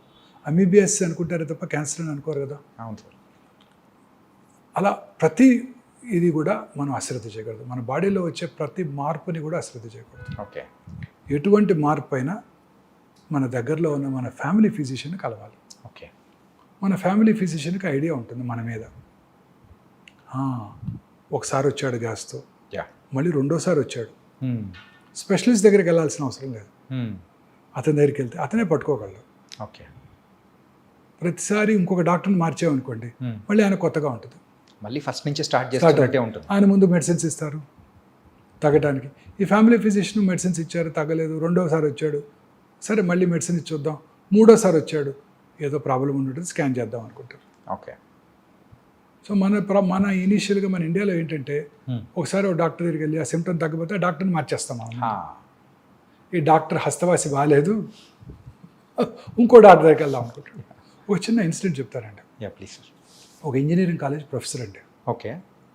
అమీబియాస్ అనుకుంటారే తప్ప క్యాన్సర్ అని అనుకోరు కదా. అవును సార్. అలా ప్రతి ఇది కూడా మనం అశ్రద్ధ చేయకూడదు. మన బాడీలో వచ్చే ప్రతి మార్పుని కూడా అశ్రద్ధ చేయకూడదు. ఓకే. ఎటువంటి మార్పు అయినా మన దగ్గరలో ఉన్న మన ఫ్యామిలీ ఫిజిషియన్ని కలవాలి. ఓకే. మన ఫ్యామిలీ ఫిజిషియన్కి ఐడియా ఉంటుంది మన మీద. ఒకసారి వచ్చాడు గ్యాస్తో, మళ్ళీ రెండోసారి వచ్చాడు, స్పెషలిస్ట్ దగ్గరికి వెళ్ళాల్సిన అవసరం లేదు. అతని దగ్గరికి వెళ్తే అతనే పట్టుకోగలడు. ఓకే. ప్రతిసారి ఇంకొక డాక్టర్ని మార్చామనుకోండి, మళ్ళీ ఆయన కొత్తగా ఉంటుంది, మళ్ళీ ఫస్ట్ నుంచి స్టార్ట్ చేస్తున్నట్టే ఉంటుంది. ఆయన ముందు మెడిసిన్స్ ఇస్తారు తగ్గడానికి. ఈ ఫ్యామిలీ ఫిజిషియన్ మెడిసిన్స్ ఇచ్చారు, తగ్గలేదు, రెండోసారి వచ్చాడు, సరే మళ్ళీ మెడిసిన్ ఇచ్చొద్దాం, మూడోసారి వచ్చాడు, ఏదో ప్రాబ్లం ఉంటుంది, స్కాన్ చేద్దాం అనుకుంటారు. ఓకే. సో మన ఇనీషియల్గా మన ఇండియాలో ఏంటంటే ఒకసారి ఒక డాక్టర్ దగ్గరికి వెళ్ళి ఆ సిమ్టమ్ తగ్గకపోతే ఆ డాక్టర్ని మార్చేస్తాం. ఈ డాక్టర్ హస్తవాసి బాగాలేదు, ఇంకో డాక్టర్ దగ్గరికి వెళ్దాం అనుకుంటాడు. ఒక చిన్న ఇన్సిడెంట్ చెప్తారండి. Please sir. ఒక ఇంజనీరింగ్ కాలేజ్ ప్రొఫెసర్ అండి, ఓకే,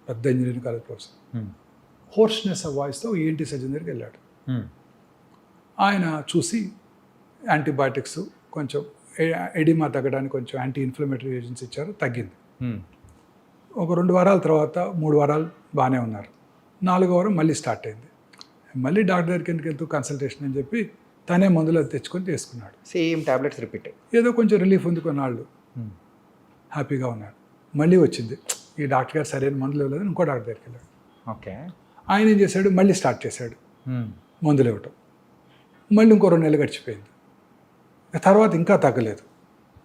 పెద్ద engineering college professor, hoarseness of వాయిస్తో ఏంటి సర్జన్ దగ్గరికి వెళ్ళాడు. ఆయన చూసి యాంటీబయాటిక్స్, కొంచెం ఎడిమా తగ్గడానికి కొంచెం యాంటీ ఇన్ఫ్లమేటరీ ఏజెంట్స్ ఇచ్చారు, తగ్గింది. ఒక 2 వారాల తర్వాత 3 వారాలు బాగానే ఉన్నారు. 4వ వారం మళ్ళీ స్టార్ట్ అయింది. మళ్ళీ డాక్టర్ దగ్గరికి ఎందుకు వెళ్తూ కన్సల్టేషన్ అని చెప్పి తనే మందులు తెచ్చుకొని తీసుకున్నాడు. Same tablets repeat. ఏదో కొంచెం రిలీఫ్ ఉంది, కొన్నాళ్ళు హ్యాపీగా ఉన్నాడు. మళ్ళీ వచ్చింది, ఈ డాక్టర్ గారు సరైన మందులు ఇవ్వలేదు, ఇంకో డాక్టర్ దగ్గరికి వెళ్ళాడు. ఓకే. ఆయన ఏం చేశాడు, మళ్ళీ స్టార్ట్ చేశాడు మందులు ఇవ్వటం. మళ్ళీ ఇంకో 2 నెలలు గడిచిపోయింది, తర్వాత ఇంకా తగ్గలేదు.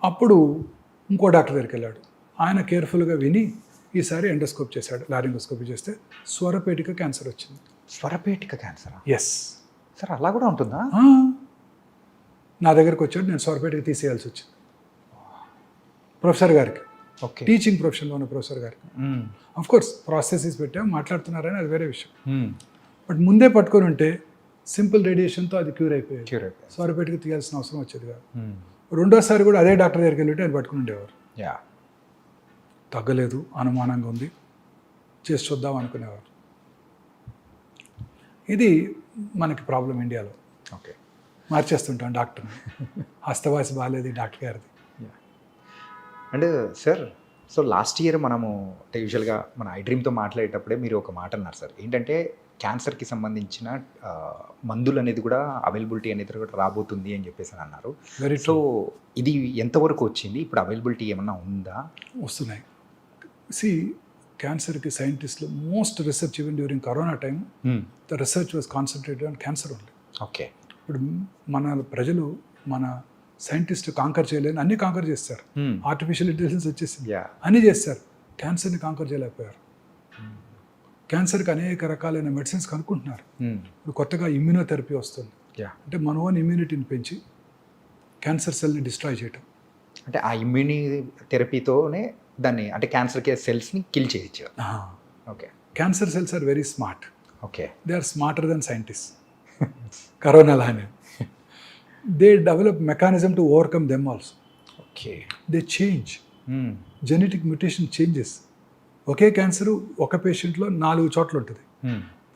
అప్పుడు ఇంకో డాక్టర్ దగ్గరికి వెళ్ళాడు. ఆయన కేర్ఫుల్గా విని ఈసారి ఎండోస్కోప్ చేశాడు, లారింగోస్కోపీ చేస్తే స్వరపేటిక క్యాన్సర్ వచ్చింది. స్వరపేటిక క్యాన్సర్? ఎస్ సార్, అలా కూడా ఉంటుందా? నా దగ్గరికి వచ్చాడు, నేను స్వరపేటిక తీసేయాల్సి వచ్చింది. ప్రొఫెసర్ గారికి, ఓకే, టీచింగ్ ప్రొఫెషన్లో ఉన్న ప్రొఫెసర్ గారికి. అఫ్కోర్స్ ప్రాసెసెస్ పెట్టాం, మాట్లాడుతున్నారని అది వేరే విషయం. బట్ ముందే పట్టుకొని ఉంటే సింపుల్ రేడియేషన్తో అది క్యూర్ అయిపోయేది, స్వరపేటిక తీయాల్సిన అవసరం వచ్చేది కాదు. రెండోసారి కూడా అదే డాక్టర్ దగ్గరికి వెళ్ళి ఆయన పట్టుకుని ఉండేవారు. తగ్గలేదు, అనుమానంగా ఉంది, చేసి చూద్దాం అనుకునేవారు. ఇది మనకి ప్రాబ్లం ఇండియాలో. ఓకే. మార్చేస్తుంటాం డాక్టర్ని, హస్తవాసి బాగాలేదు డాక్టర్ గారిది. And sir, so last year మనము యూజువల్గా మన ఐడ్రీమ్తో మాట్లాడేటప్పుడే మీరు ఒక మాట అన్నారు సార్, ఏంటంటే క్యాన్సర్కి సంబంధించిన మందులు అనేది కూడా అవైలబిలిటీ అనేది కూడా రాబోతుంది అని చెప్పేసి అన్నారు. సో ఇది ఎంతవరకు వచ్చింది, ఇప్పుడు అవైలబిలిటీ ఏమన్నా ఉందా? వస్తున్నాయి. క్యాన్సర్కి సైంటిస్టులు most research even during corona time the research was concentrated on cancer only. Okay. ఇప్పుడు మన ప్రజలు, మన సైంటిస్ట్ కాంకర్ చేయలేని అన్ని కాంకర్ చేస్తారు. ఆర్టిఫిషియల్ ఇంటెలిజెన్స్ వచ్చేసింది, అన్నీ చేస్తారు, క్యాన్సర్ని కాంకర్ చేయలేకపోయారు. క్యాన్సర్కి అనేక రకాలైన మెడిసిన్స్ కనుక్కుంటున్నారు. ఇప్పుడు కొత్తగా ఇమ్యూనోథెరపీ వస్తుంది, అంటే మన ఓన్ ఇమ్యూనిటీని పెంచి క్యాన్సర్ సెల్ని డిస్ట్రాయ్ చేయటం. అంటే ఆ ఇమ్యూని థెరపీతోనే దాన్ని, అంటే క్యాన్సర్ సెల్స్ని కిల్ చేయొచ్చు. Okay. Cancer cells are very smart. Okay. They are smarter than scientist. Corona లానే they develop mechanism to overcome them also. Okay. They change genetic mutation changes. ఒకే క్యాన్సర్ ఒక పేషెంట్లో 4 చోట్ల ఉంటుంది,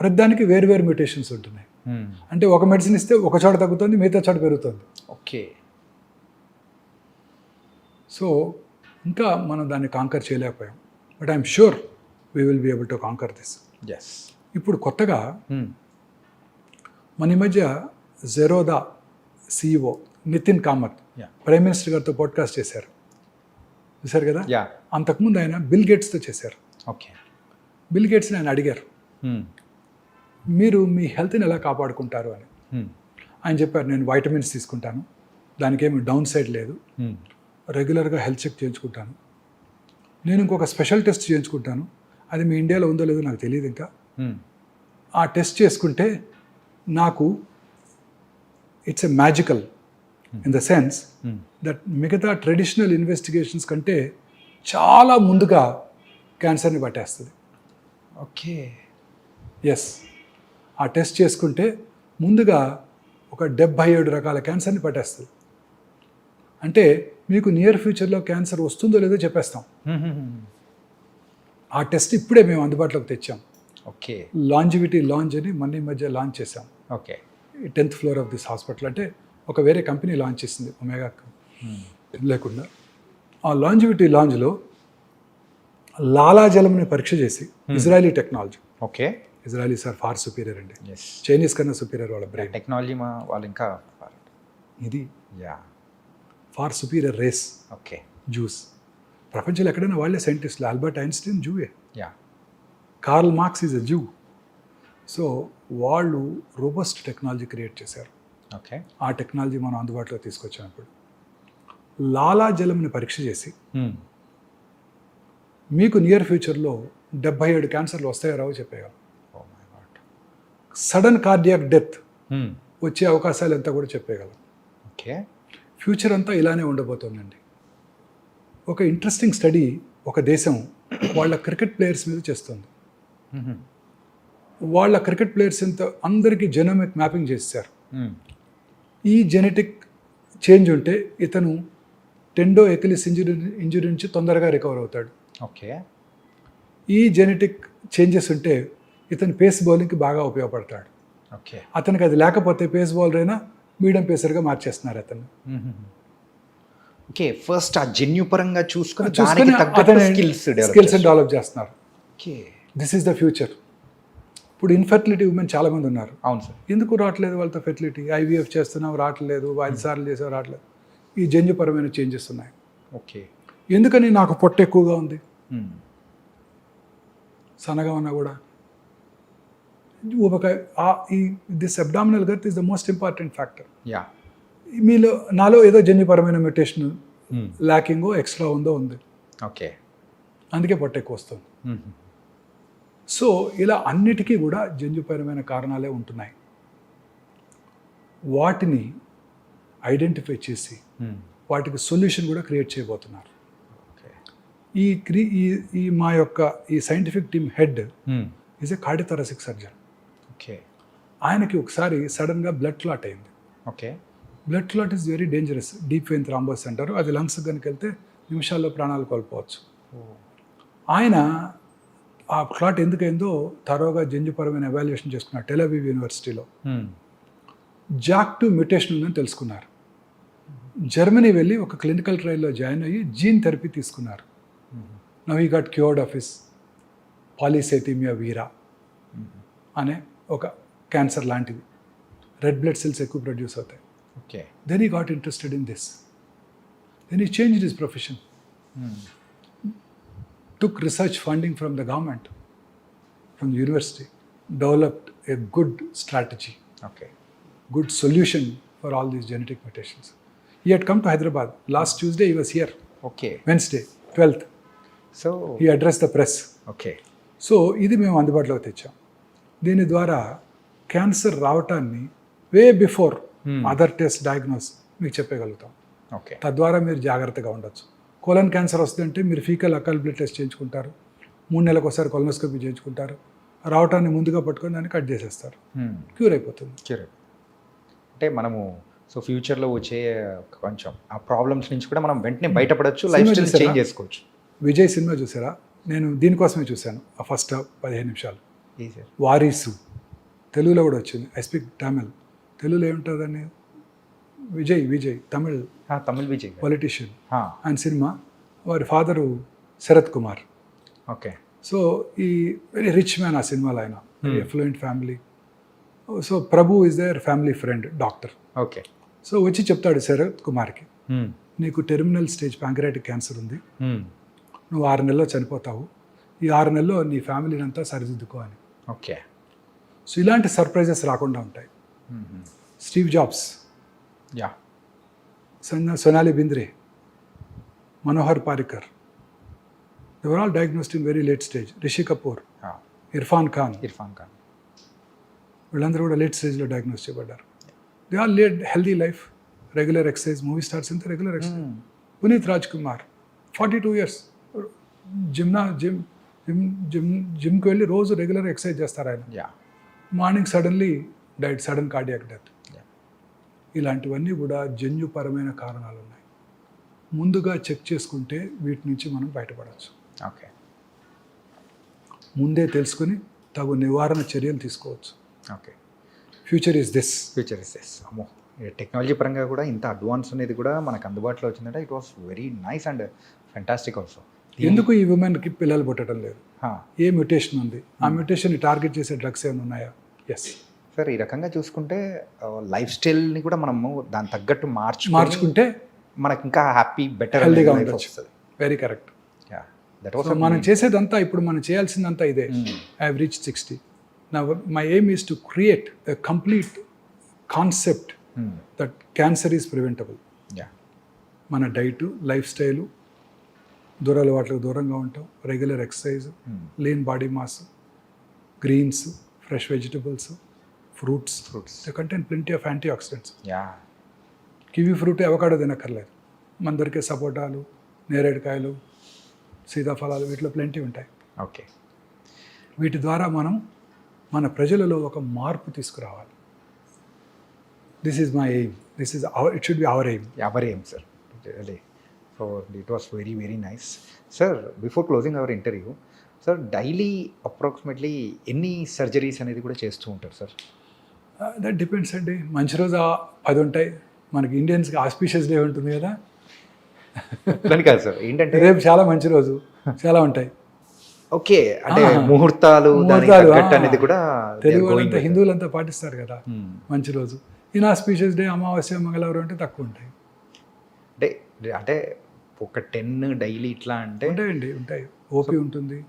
ప్రతిదానికి వేరు మ్యూటేషన్స్ ఉంటున్నాయి. అంటే ఒక మెడిసిన్ ఇస్తే ఒక చోట తగ్గుతుంది, మిగతా చోట పెరుగుతుంది. ఓకే. సో ఇంకా మనం దాన్ని కాంకర్ చేయలేకపోయాం, but I'm sure we will be able to conquer this. Yes. ఇప్పుడు కొత్తగా మన ఈ మధ్య Zerodha CEO Nitin Kamath prime minister గారితో పాడ్కాస్ట్ చేశారు, చూశారు కదా. అంతకుముందు ఆయన బిల్ గేట్స్తో చేశారు. ఓకే. బిల్ గేట్స్ని ఆయన అడిగారు, మీరు మీ హెల్త్ని ఎలా కాపాడుకుంటారు అని. ఆయన చెప్పారు, నేను వైటమిన్స్ తీసుకుంటాను, దానికేమి డౌన్ సైడ్ లేదు, రెగ్యులర్గా హెల్త్ చెక్ చేయించుకుంటాను. నేను ఇంకొక స్పెషల్ టెస్ట్ చేయించుకుంటాను. అది మీ ఇండియాలో ఉందో లేదో నాకు తెలియదు ఇంకా. ఆ టెస్ట్ చేసుకుంటే నాకు it's a magical in the sense that మిగతా ట్రెడిషనల్ ఇన్వెస్టిగేషన్స్ కంటే చాలా ముందుగా క్యాన్సర్ని పట్టేస్తుంది. ఓకే. ఎస్, ఆ టెస్ట్ చేసుకుంటే ముందుగా ఒక 77 రకాల క్యాన్సర్ని పట్టేస్తుంది. అంటే మీకు నియర్ ఫ్యూచర్లో క్యాన్సర్ వస్తుందో లేదో చెప్పేస్తాం. ఆ టెస్ట్ ఇప్పుడే మేము అందుబాటులోకి తెచ్చాం. ఓకే. లాంజివిటీ లాంచ్ అని మొన్న ఈ మధ్య లాంచ్ చేసాం. Okay. 10th floor of this hospital. అంటే ఒక వేరే కంపెనీ లాంచ్ చేసింది, ఒమేగా లేకుండా. ఆ లాంజివిటీ లాంజ్లో లాలాజలంని పరీక్ష చేసి, Israeli technology. Okay. Israelis are far superior అండి. ఎస్. చైనీస్ కన్నా సుపీరియర్ వాళ్ళ బ్రెయిన్. టెక్నాలజీ వాళ్ళు ఇంకా ఇది yeah. Far superior race okay. Jews. ప్రపంచంలో ఎక్కడైనా వాళ్ళే సైంటిస్టులు. ఆల్బర్ట్ ఐన్స్టీన్ జూయే, yeah. Karl Marx is a Jew. So వాళ్ళు రోబస్ట్ టెక్నాలజీ క్రియేట్ చేశారు. ఓకే. ఆ టెక్నాలజీ మనం అందుబాటులో తీసుకొచ్చినప్పుడు లాలాజలంని పరీక్ష చేసి మీకు నియర్ ఫ్యూచర్లో 77 క్యాన్సర్లు వస్తాయో రావో చెప్పేయగలం. Oh my God. Sudden cardiac death వచ్చే అవకాశాలు ఎంత కూడా చెప్పేయగలం. ఓకే. ఫ్యూచర్ అంతా ఇలానే ఉండబోతోందండి. ఒక ఇంట్రెస్టింగ్ స్టడీ ఒక దేశం వాళ్ళ క్రికెట్ ప్లేయర్స్ మీద చేస్తుంది. వాళ్ళ క్రికెట్ ప్లేయర్స్ ఎంత అందరికీ జెనోమిక్ మ్యాపింగ్ చేశారు. ఈ జెనెటిక్ చేంజ్ ఉంటే ఇతను టెండో ఎకిలిస్ ఇంజురీ నుంచి తొందరగా రికవర్ అవుతాడు. ఓకే. ఈ జెనెటిక్ చేంజెస్ ఉంటే ఇతను పేస్ బౌలింగ్కి బాగా ఉపయోగపడతాడు. ఓకే. అతనికి అది లేకపోతే పేస్ బౌలర్ అయినా మీడియం పేసర్గా మార్చేస్తున్నారు అతను. ఓకే. ఫస్ట్ ఆ జన్యు పరంగా చూసుకొని అతని స్కిల్స్ డెవలప్ చేస్తున్నారు. Okay. This is the future. ఇప్పుడు ఇన్ఫర్టిలిటీ ఉమెన్ చాలామంది ఉన్నారు. అవును సార్. ఎందుకు రావట్లేదు వాళ్ళతో ఫెర్టిలిటీ? IVF చేస్తున్నాం రావట్లేదు, 5 సార్లు చేసావు రావట్లేదు. ఈ జన్యుపరమైన చేంజెస్ ఉన్నాయి. ఓకే. ఎందుకని నాకు పొట్ట ఎక్కువగా ఉంది, సన్నగా ఉన్నా కూడా ఊబకాయ. This abdominal girth is the most important factor. Yeah. మీలో నాలో ఏదో జన్యుపరమైన మ్యూటేషన్ ల్యాకింగో ఎక్స్ట్రా ఉందో ఉంది. ఓకే. అందుకే పొట్ట ఎక్కువ వస్తుంది. సో ఇలా అన్నిటికీ కూడా జన్యుపరమైన కారణాలే ఉంటున్నాయి. వాటిని ఐడెంటిఫై చేసి వాటికి సొల్యూషన్ కూడా క్రియేట్ చేయబోతున్నారు. ఈ మా యొక్క ఈ scientific team head is a cardiothoracic surgeon. Okay. ఆయనకి ఒకసారి సడన్గా బ్లడ్ క్లాట్ అయింది. Okay. Blood clot is very dangerous. Deep vein thrombosis అంటారు. అది లంగ్స్ కనుక వెళ్తే నిమిషాల్లో ప్రాణాలు కోల్పోవచ్చు. ఆయన ఆ క్లాట్ ఎందుకైందో తరోగా జన్యుపరమైన ఎవాల్యుయేషన్ చేసుకున్నారు టెల్ అవీవ్ యూనివర్సిటీలో. JAK2 మ్యూటేషన్ ఉందని తెలుసుకున్నారు. జర్మనీ వెళ్ళి ఒక క్లినికల్ ట్రయల్లో జాయిన్ అయ్యి జీన్ థెరపీ తీసుకున్నారు. Now he got cured of his polycythaemia vera అనే ఒక క్యాన్సర్ లాంటిది. రెడ్ బ్లడ్ సెల్స్ ఎక్కువ ప్రొడ్యూస్ అవుతాయి. Okay. Then he got interested in this. Then he changed his profession. Took research funding from the government, from the university, developed a good strategy, okay. good solution for all these genetic mutations. He had come to Hyderabad. Last Tuesday he was here. Okay. Wednesday, 12th. So He addressed the press. Okay. So ఇది మేము అందుబాటులోకి తెచ్చాం. దీని ద్వారా cancer రావటాన్ని way before other test diagnose మీకు చెప్పగలుగుతాం. Okay. తద్వారా మీరు జాగ్రత్తగా ఉండొచ్చు. కోలన్ క్యాన్సర్ వస్తుందంటే మీరు ఫీకల్ అకల్ బ్లడ్ టెస్ట్ చేయించుకుంటారు. 3 నెలలకు ఒకసారి కొలనోస్కోపీ చేయించుకుంటారు. రావటాన్ని ముందుగా పట్టుకొని దాన్ని కట్ చేసేస్తారు. క్యూర్ అయిపోతుంది. క్యూర్. అంటే మనము సో ఫ్యూచర్లో వచ్చే కొంచెం ఆ ప్రాబ్లమ్స్ నుంచి కూడా మనం వెంటనే బయటపడవచ్చు, లైఫ్ స్టైల్ చేంజ్ చేసుకోవచ్చు. విజయ్ సినిమా చూసారా? నేను దీనికోసమే చూశాను. ఆ ఫస్ట్ 15 నిమిషాలు. సార్. వారీసు తెలుగులో కూడా వచ్చింది. I speak Tamil. తెలుగులో ఏముంటుందని విజయ్ తమిళ్ విజయ్ పొలిటీషియన్. ఆయన సినిమా. వారి father Sarath Kumar. Okay. So ఈ వెరీ రిచ్ మ్యాన్ ఆ సినిమాలో. ఆయన very affluent family. So Prabhu is their family friend, doctor. Okay. So వచ్చి చెప్తాడు శరత్ కుమార్కి, నీకు టెర్మినల్ స్టేజ్ ప్యాంక్రియాటిక్ క్యాన్సర్ ఉంది, నువ్వు 6 నెలల్లో చనిపోతావు, ఈ 6 నెలల్లో నీ ఫ్యామిలీని అంతా సరిదిద్దుకో అని. ఓకే. సో ఇలాంటి సర్ప్రైజెస్ రాకుండా ఉంటాయి. Steve Jobs, yeah, Sonali Bendre, Manohar Parrikar, they were all diagnosed in very late stage. Rishi Kapoor, Irrfan Khan, వీళ్ళందరూ కూడా లేట్ స్టేజ్లో డయాగ్నోస్ చేయబడ్డారు. They all lead healthy life, regular exercise, movie stars అంతా regular exercise. Puneeth Raj Kumar 42 years జిమ్కి వెళ్ళి రోజు రెగ్యులర్ ఎక్సర్సైజ్ చేస్తారు ఆయన. Morning suddenly died, sudden cardiac death. ఇలాంటివన్నీ కూడా జన్యుపరమైన కారణాలు ఉన్నాయి. ముందుగా చెక్ చేసుకుంటే వీటి నుంచి మనం బయటపడవచ్చు. ఓకే, ముందే తెలుసుకుని తగు నివారణ చర్యలు తీసుకోవచ్చు. ఓకే. Future is this. అమ్మో, టెక్నాలజీ పరంగా కూడా ఇంత అడ్వాన్స్ అనేది కూడా మనకు అందుబాటులో వచ్చిందంటే it was very nice and fantastic also. ఎందుకు ఈ ఉమెన్కి పిల్లలు పుట్టడం లేదు? ఏ మ్యూటేషన్ ఉంది? ఆ మ్యూటేషన్ టార్గెట్ చేసే డ్రగ్స్ ఏమైనా ఉన్నాయా? ఎస్ సార్, ఈ రకంగా చూసుకుంటే లైఫ్ స్టైల్ని కూడా మనము దాని తగ్గట్టు మార్చుకుంటే మనకి ఇంకా హ్యాపీ, బెటర్, హెల్దీగా ఉండొచ్చు. Very correct. దట్ వాస్ మనం చేసేదంతా, ఇప్పుడు మనం చేయాల్సిందంతా ఇదే. I have reached 60. నా my aim is to create a complete concept that cancer is preventable. మన డైటు, లైఫ్ స్టైలు, దురలవాట్లకు దూరంగా ఉంటాం, regular exercise, lean body mass, greens, fresh vegetables, fruits. They contain plenty of antioxidants. Kiwi fruit, avocado తినక్కర్లేదు. మన దొరికే సపోటాలు, నేరేడుకాయలు, సీతాఫలాలు, వీటిలో plenty ఉంటాయి. ఓకే. వీటి ద్వారా మనం మన ప్రజలలో ఒక మార్పు తీసుకురావాలి. This is my aim. This is our, it should be our aim. Our aim, sir. So it was very very nice. Sir, before closing our interview, sir daily approximately ఎన్ని సర్జరీస్ అనేది కూడా చేస్తూ ఉంటారు సార్? దట్ డిపెండ్స్ అండి. మంచి రోజు 10 ఉంటాయి. మనకి ఇండియన్స్కి ఆస్పీషియస్ డే ఉంటుంది కదా. దాని కాదు సార్, ఏంటంటే రేపు చాలా మంచి రోజు, చాలా ఉంటాయి. ఓకే, అంటే ముహూర్తాలు అనేది కూడా తెలుగు వాళ్ళంతా, హిందువులంతా పాటిస్తారు కదా మంచి రోజు. ఇన్ఆస్పీషియస్ డే, అమావాస్య, మంగళవారం అంటే తక్కువ ఉంటాయి. అంటే ఒక 10 డైలీ ఇట్లా అంటే ఉంటాయి. ఓపీ ఉంటుంది,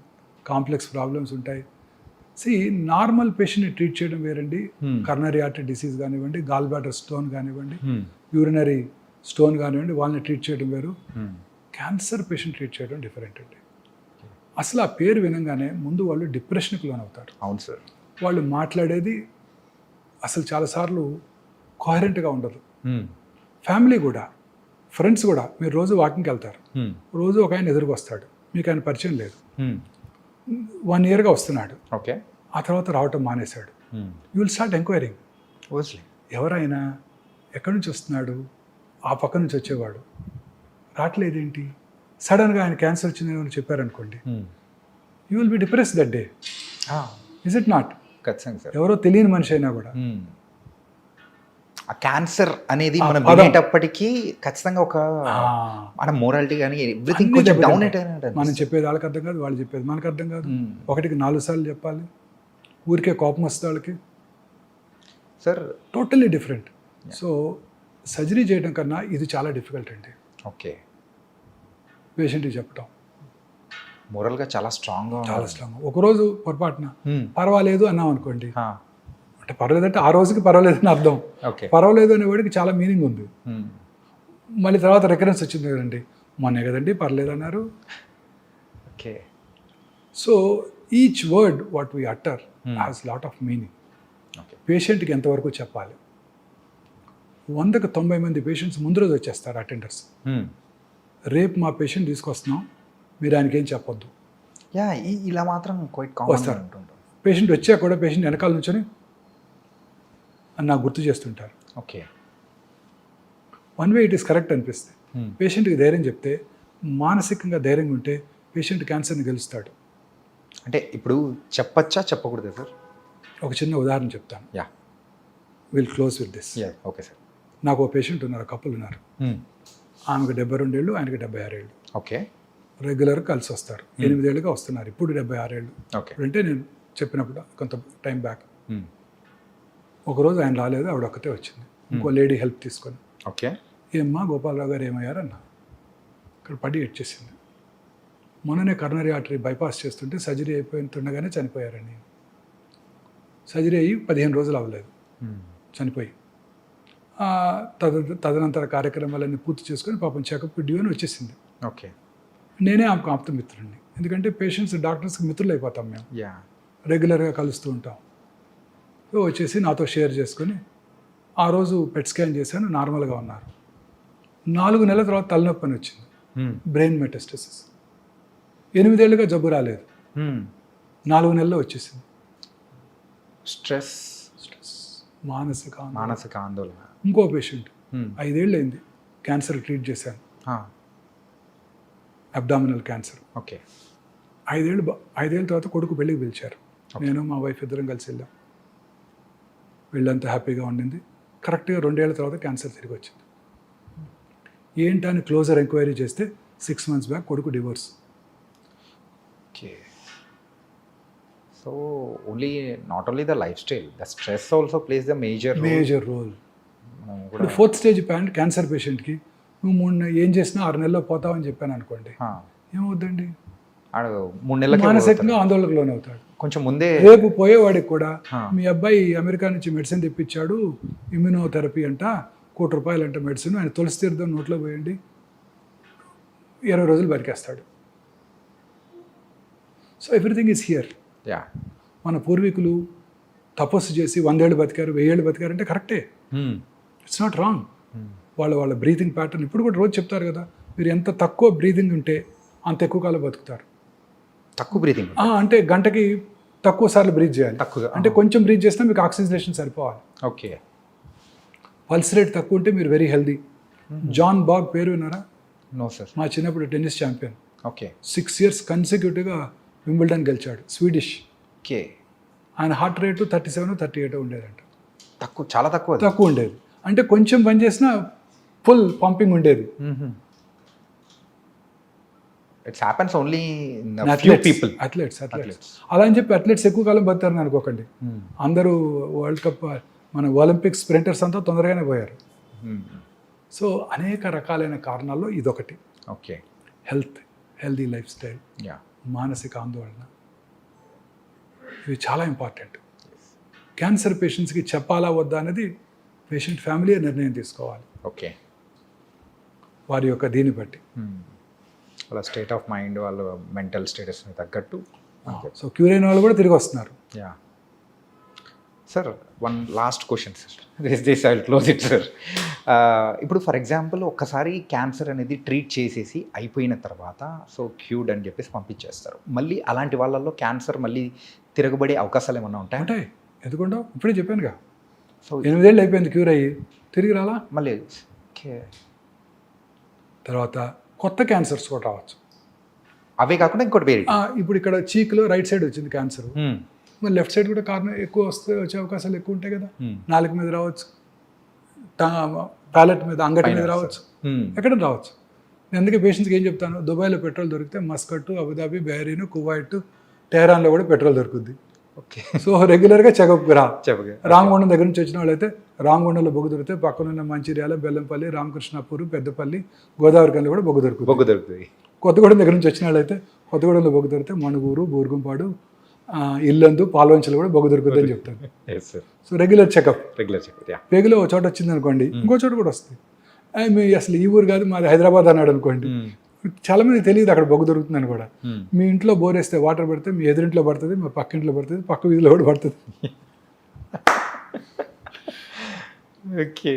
కాంప్లెక్స్ ప్రాబ్లమ్స్ ఉంటాయి. నార్మల్ పేషెంట్ని ట్రీట్ చేయడం వేరండి. కర్నరీ ఆర్టరీ డిసీజ్ కానివ్వండి, గాల్ బ్లాడర్ స్టోన్ కానివ్వండి, యూరినరీ స్టోన్ కానివ్వండి, వాళ్ళని ట్రీట్ చేయడం వేరు. క్యాన్సర్ పేషెంట్ ట్రీట్ చేయడం డిఫరెంట్ అండి. అసలు ఆ పేరు వినంగానే ముందు వాళ్ళు డిప్రెషన్కి లోనవుతారు. అవును సార్. వాళ్ళు మాట్లాడేది అసలు చాలాసార్లు కోహరెంట్గా ఉండదు. ఫ్యామిలీ కూడా, ఫ్రెండ్స్ కూడా. మీరు రోజు వాకింగ్కి వెళ్తారు, రోజు ఒక ఆయన ఎదురుకు వస్తాడు, మీకు ఆయన పరిచయం లేదు, 1 yearగా వస్తున్నాడు, ఓకే, ఆ తర్వాత రావటం మానేశాడు. You will start enquiring. ఎవరైనా ఎక్కడి నుంచి వస్తున్నాడు? ఆ పక్క నుంచి వచ్చేవాడు, రావట్లేదేంటి? సడన్గా ఆయన క్యాన్సర్ వచ్చిందని అని చెప్పారనుకోండి, you will be depress that day. Is it not? ఖచ్చితంగా సార్. ఎవరో తెలియని మనిషి అయినా కూడా ఆ క్యాన్సర్ అనేది మనం వినేటప్పటికీ ఖచ్చితంగా ఒక మన మోరాలిటీ కానీ ఎవ్రీథింగ్ కొంచెం డౌన్ అయిపోయినట్టు. మనం చెప్పేది వాళ్ళకి అర్థం కాదు, వాళ్ళు చెప్పేది మనకు అర్థం కాదు. ఒకటికి 4 సార్లు చెప్పాలి. ఊరికే కోపం వస్తే వాళ్ళకి sir, totally different. So surgery చేయడం కన్నా ఇది చాలా డిఫికల్ట్ అండి. ఓకే. పేషెంట్కి చెప్పడం మోరల్గా చాలా స్ట్రాంగ్. ఒకరోజు పొరపాటున పర్వాలేదు అన్నాం అనుకోండి, అంటే పర్వాలేదంటే ఆ రోజుకి పర్వాలేదు అని అర్థం. పర్వాలేదు అనే వాడికి చాలా మీనింగ్ ఉంది. మళ్ళీ తర్వాత రికరెన్స్ వచ్చింది కదండి, మొన్నే కదండి పర్లేదు అన్నారు. Okay. So each word what we utter has lot of meaning. పేషెంట్కి ఎంతవరకు చెప్పాలి? 100కి 90 మంది పేషెంట్స్ ముందు రోజు వచ్చేస్తారు అటెండర్స్. రేపు మా పేషెంట్ తీసుకొస్తున్నాం, మీరు ఆయనకి ఏం చెప్పొద్దు. ఇలా మాత్రం వస్తారు. పేషెంట్ వచ్చాక కూడా పేషెంట్ వెనకాల నుంచొని అని నాకు గుర్తు చేస్తుంటారు. Okay. One way it is correct అనిపిస్తుంది. పేషెంట్కి ధైర్యం చెప్తే, మానసికంగా ధైర్యంగా ఉంటే పేషెంట్ క్యాన్సర్ని గెలుస్తాడు. అంటే ఇప్పుడు చెప్పచ్చా చెప్పకూడదు సార్? ఒక చిన్న ఉదాహరణ చెప్తాను. Will close with this. Okay sir. నాకు ఒక పేషెంట్ ఉన్నారు, కపుల్ ఉన్నారు. ఆమెకు 72 ఏళ్ళు, ఆయనకి 76 ఏళ్ళు. ఓకే. రెగ్యులర్గా కలిసి వస్తారు. 8 ఏళ్ళుగా వస్తున్నారు. ఇప్పుడు 76 ఏళ్ళు. అంటే నేను చెప్పినప్పుడు కొంత టైం బ్యాక్. ఒకరోజు ఆయన రాలేదు, ఆవిడ ఒక్కతే వచ్చింది, ఇంకో లేడీ హెల్ప్ తీసుకొని. ఓకే. ఏమ్మా గోపాలరావు గారు ఏమయ్యారన్నా? ఇక్కడ పడి ఎడ్చేసింది. మొన్ననే కర్నరీ ఆర్టరీ బైపాస్ చేస్తుంటే సర్జరీ అయిపోతుండగానే చనిపోయారని. సర్జరీ అయ్యి 15 రోజులు అవ్వలేదు, చనిపోయి. తదనంతర కార్యక్రమాలన్నీ పూర్తి చేసుకొని పాపం చెకప్ డ్యూ అని వచ్చేసింది. ఓకే. నేనే ఆమెకు ఆప్త మిత్రుడిని, ఎందుకంటే పేషెంట్స్ డాక్టర్స్కి మిత్రులు అయిపోతాం మేము, యా. రెగ్యులర్గా కలుస్తూ ఉంటాం. సో వచ్చేసి నాతో షేర్ చేసుకొని ఆ రోజు పెట్ స్కాన్ చేశాను, నార్మల్గా ఉన్నారు. 4 నెలల తర్వాత తలనొప్పి అని వచ్చింది, బ్రెయిన్ మెటాస్టసిస్. 8 ఏళ్ళుగా జబ్బు రాలేదు, 4 నెలల్లో వచ్చేసింది. స్ట్రెస్, మానసిక ఆందోళన. ఇంకో పేషెంట్ 5 ఏళ్ళు అయింది, క్యాన్సర్ ట్రీట్ చేశాను, అబ్డామినల్ క్యాన్సర్. ఓకే. 5 ఏళ్ళ తర్వాత కొడుకు పెళ్ళికి పిలిచారు, నేను మా వైఫ్ ఇద్దరం కలిసి వెళ్ళాం. వీళ్ళంతా హ్యాపీగా ఉండింది. కరెక్ట్గా 2 ఏళ్ల తర్వాత క్యాన్సర్ తిరిగి వచ్చింది. ఏంటని క్లోజర్ ఎంక్వైరీ చేస్తే 6 months బ్యాక్ కొడుకు divorce. Okay. So not only the lifestyle, the stress also plays the major role. ఇప్పుడు 4th స్టేజ్ క్యాన్సర్ పేషెంట్కి నువ్వు 3 ఏం చేసినా 6 నెలల్లో పోతావని చెప్పాను అనుకోండి, ఏమవుద్దండి, 3 నెలలకి మానసికంగా ఆందోళనకు లోనవుతాడు. కొంచెం ముందే రేపు పోయేవాడికి కూడా మీ అబ్బాయి అమెరికా నుంచి మెడిసిన్ తెప్పించాడు, ఇమ్యూనోథెరపీ అంట, ₹1 అంట మెడిసిన్, ఆయన తులసి తీర్థం నోట్లో పోయండి 20 రోజులు బతికేస్తాడు. So everything is here. Yeah. మన పూర్వీకులు తపస్సు చేసి 100 ఏళ్ళు బతికారు, 1000 ఏళ్ళు బతికారంటే కరెక్టే, ఇట్స్ నాట్ రాంగ్. వాళ్ళ బ్రీతింగ్ ప్యాటర్న్ ఇప్పుడు కూడా రోజు చెప్తారు కదా, మీరు ఎంత తక్కువ బ్రీతింగ్ ఉంటే అంత ఎక్కువ కాలం బతుకుతారు. తక్కువ బ్రీతింగ్ అంటే గంటకి తక్కువ సార్లు బ్రీత్ చేయాలి, తక్కువగా. అంటే కొంచెం బ్రీత్ చేస్తే మీకు ఆక్సిజనేషన్ సరిపోవాలి. ఓకే. పల్స్ రేట్ తక్కువ ఉంటే మీరు వెరీ హెల్దీ. జాన్ బాగ్ పేరు విన్నారా? No sir. మా చిన్నప్పుడు టెన్నిస్ ఛాంపియన్, ఓకే. 6 years కన్సిక్యూటివ్గా వింబుల్డన్ గెలిచాడు, స్వీడిష్. ఓకే. ఆయన హార్ట్ రేటు 37, 38 ఉండేదంట. తక్కువ, చాలా తక్కువ. తక్కువ ఉండేది, అంటే కొంచెం పని చేసినా ఫుల్ పంపింగ్ ఉండేది. It's happens only in few people. Athletes అలా అని చెప్పి అథ్లెట్స్ ఎక్కువ కాలం బతారని అనుకోకండి. అందరూ వరల్డ్ కప్, మన ఒలింపిక్స్ స్ప్రింటర్స్ అంతా తొందరగానే పోయారు. సో అనేక రకాలైన కారణాల్లో ఇదొకటి. Okay. Healthy life style, yeah, మానసిక ఆందోళన, ఇవి చాలా ఇంపార్టెంట్. క్యాన్సర్ పేషెంట్స్కి చెప్పాలా వద్దా అనేది పేషెంట్ ఫ్యామిలీ నిర్ణయం తీసుకోవాలి. ఓకే. వారి యొక్క దీన్ని బట్టి, వాళ్ళ స్టేట్ ఆఫ్ మైండ్, వాళ్ళ మెంటల్ స్టేటస్ని తగ్గట్టు. సో క్యూర్ అయిన వాళ్ళు కూడా తిరిగి వస్తున్నారు. Yeah. Sir, one last question sir, this I will close it sir. ఇప్పుడు ఫర్ ఎగ్జాంపుల్ ఒక్కసారి క్యాన్సర్ అనేది ట్రీట్ చేసేసి అయిపోయిన తర్వాత సో క్యూర్డ్ అని చెప్పేసి పంపించేస్తారు. మళ్ళీ అలాంటి వాళ్ళల్లో క్యాన్సర్ మళ్ళీ తిరగబడే అవకాశాలు ఏమన్నా ఉంటాయి? ఎందుకంటే ఇప్పుడే చెప్పానుగా, సో 8 ఏళ్ళు అయిపోయింది క్యూర్ అయ్యి, తిరిగి రాలా మళ్ళీ. ఓకే. తర్వాత కొత్త క్యాన్సర్స్ కూడా రావచ్చు. అవే కాకుండా ఇంకోటి వేరే, ఇప్పుడు ఇక్కడ చీక్లో రైట్ సైడ్ వచ్చింది క్యాన్సర్, మరి లెఫ్ట్ సైడ్ కూడా కారణం ఎక్కువ వచ్చే అవకాశాలు ఎక్కువ ఉంటాయి కదా. నాలుక మీద రావచ్చు, ప్యాలెట్ మీద, అంగటి మీద రావచ్చు, ఎక్కడ రావచ్చు. నేను అందుకే పేషెంట్స్కి ఏం చెప్తాను, దుబాయ్లో పెట్రోల్ దొరికితే మస్కట్, అబుదాబి, బహ్రెయిన్, కువైట్, టెహరాన్లో కూడా పెట్రోల్ దొరుకుద్ది. ఓకే. సో రెగ్యులర్గా చెకప్కి రా. చెప్పగా రామగుండం దగ్గర నుంచి వచ్చిన వాళ్ళైతే రామగుండంలో బొగ్గు దొరికితే పక్కనున్న మంచిర్యాల, బెల్లంపల్లి, రామకృష్ణాపూర్, పెద్దపల్లి, గోదావరికంలో కూడా బొగ్గు దొరుకుతుంది. కొత్తగూడెం దగ్గర నుంచి వచ్చిన వాళ్ళైతే కొత్తగూడెంలో బొగ్గు దొరికితే మణుగూరు, బూర్గుంపాడు, ఇల్లందు, పాల్వంచలు కూడా బొగ్గు దొరుకుతుంది అని చెప్తాను. So regular checkup. పేగులో ఒక చోట వచ్చింది అనుకోండి, ఇంకో చోట కూడా వస్తుంది. మీ అసలు ఈ ఊరు కాదు, మాది హైదరాబాద్ అన్నాడు అనుకోండి, చాలా మంది తెలియదు అక్కడ బొగ్గు దొరుకుతుందని కూడా. మీ ఇంట్లో బోర్ వేస్తే వాటర్ పడితే మీ ఎదురింట్లో పడుతుంది, మా పక్క ఇంట్లో పడుతుంది, పక్క వీధిలో కూడా పడుతుంది. ఓకే.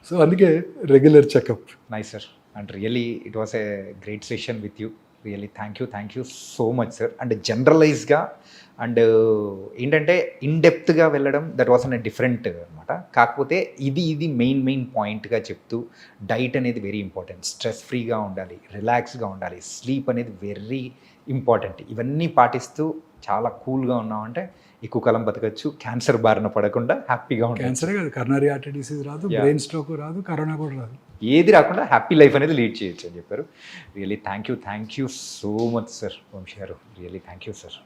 సో అందుకే regular checkup. Nice sir, and really it was a great session with you. Really thank you so much sir. And జనరలైజ్గా అండ్ ఏంటంటే ఇన్డెప్త్గా వెళ్ళడం, దట్ వాస్ అన్ డిఫరెంట్ అనమాట. కాకపోతే ఇది మెయిన్ పాయింట్గా చెప్తూ, డైట్ అనేది వెరీ ఇంపార్టెంట్, స్ట్రెస్ ఫ్రీగా ఉండాలి, రిలాక్స్గా ఉండాలి, స్లీప్ అనేది వెరీ ఇంపార్టెంట్. ఇవన్నీ పాటిస్తూ చాలా కూల్గా ఉన్నామంటే ఎక్కువ కాలం బతకచ్చు, క్యాన్సర్ బారిన పడకుండా హ్యాపీగా ఉంటాం. క్యాన్సరే కాదు, కరోనరీ హార్ట్ డిసీజ్ రాదు, బ్రెయిన్ స్ట్రోక్ రాదు, కరోనా కూడా రాదు, ఏది రాకుండా హ్యాపీ లైఫ్ అనేది లీడ్ చేయొచ్చు అని చెప్పారు. Really thank you so much sir Vamshi గారు. Really thank you sir.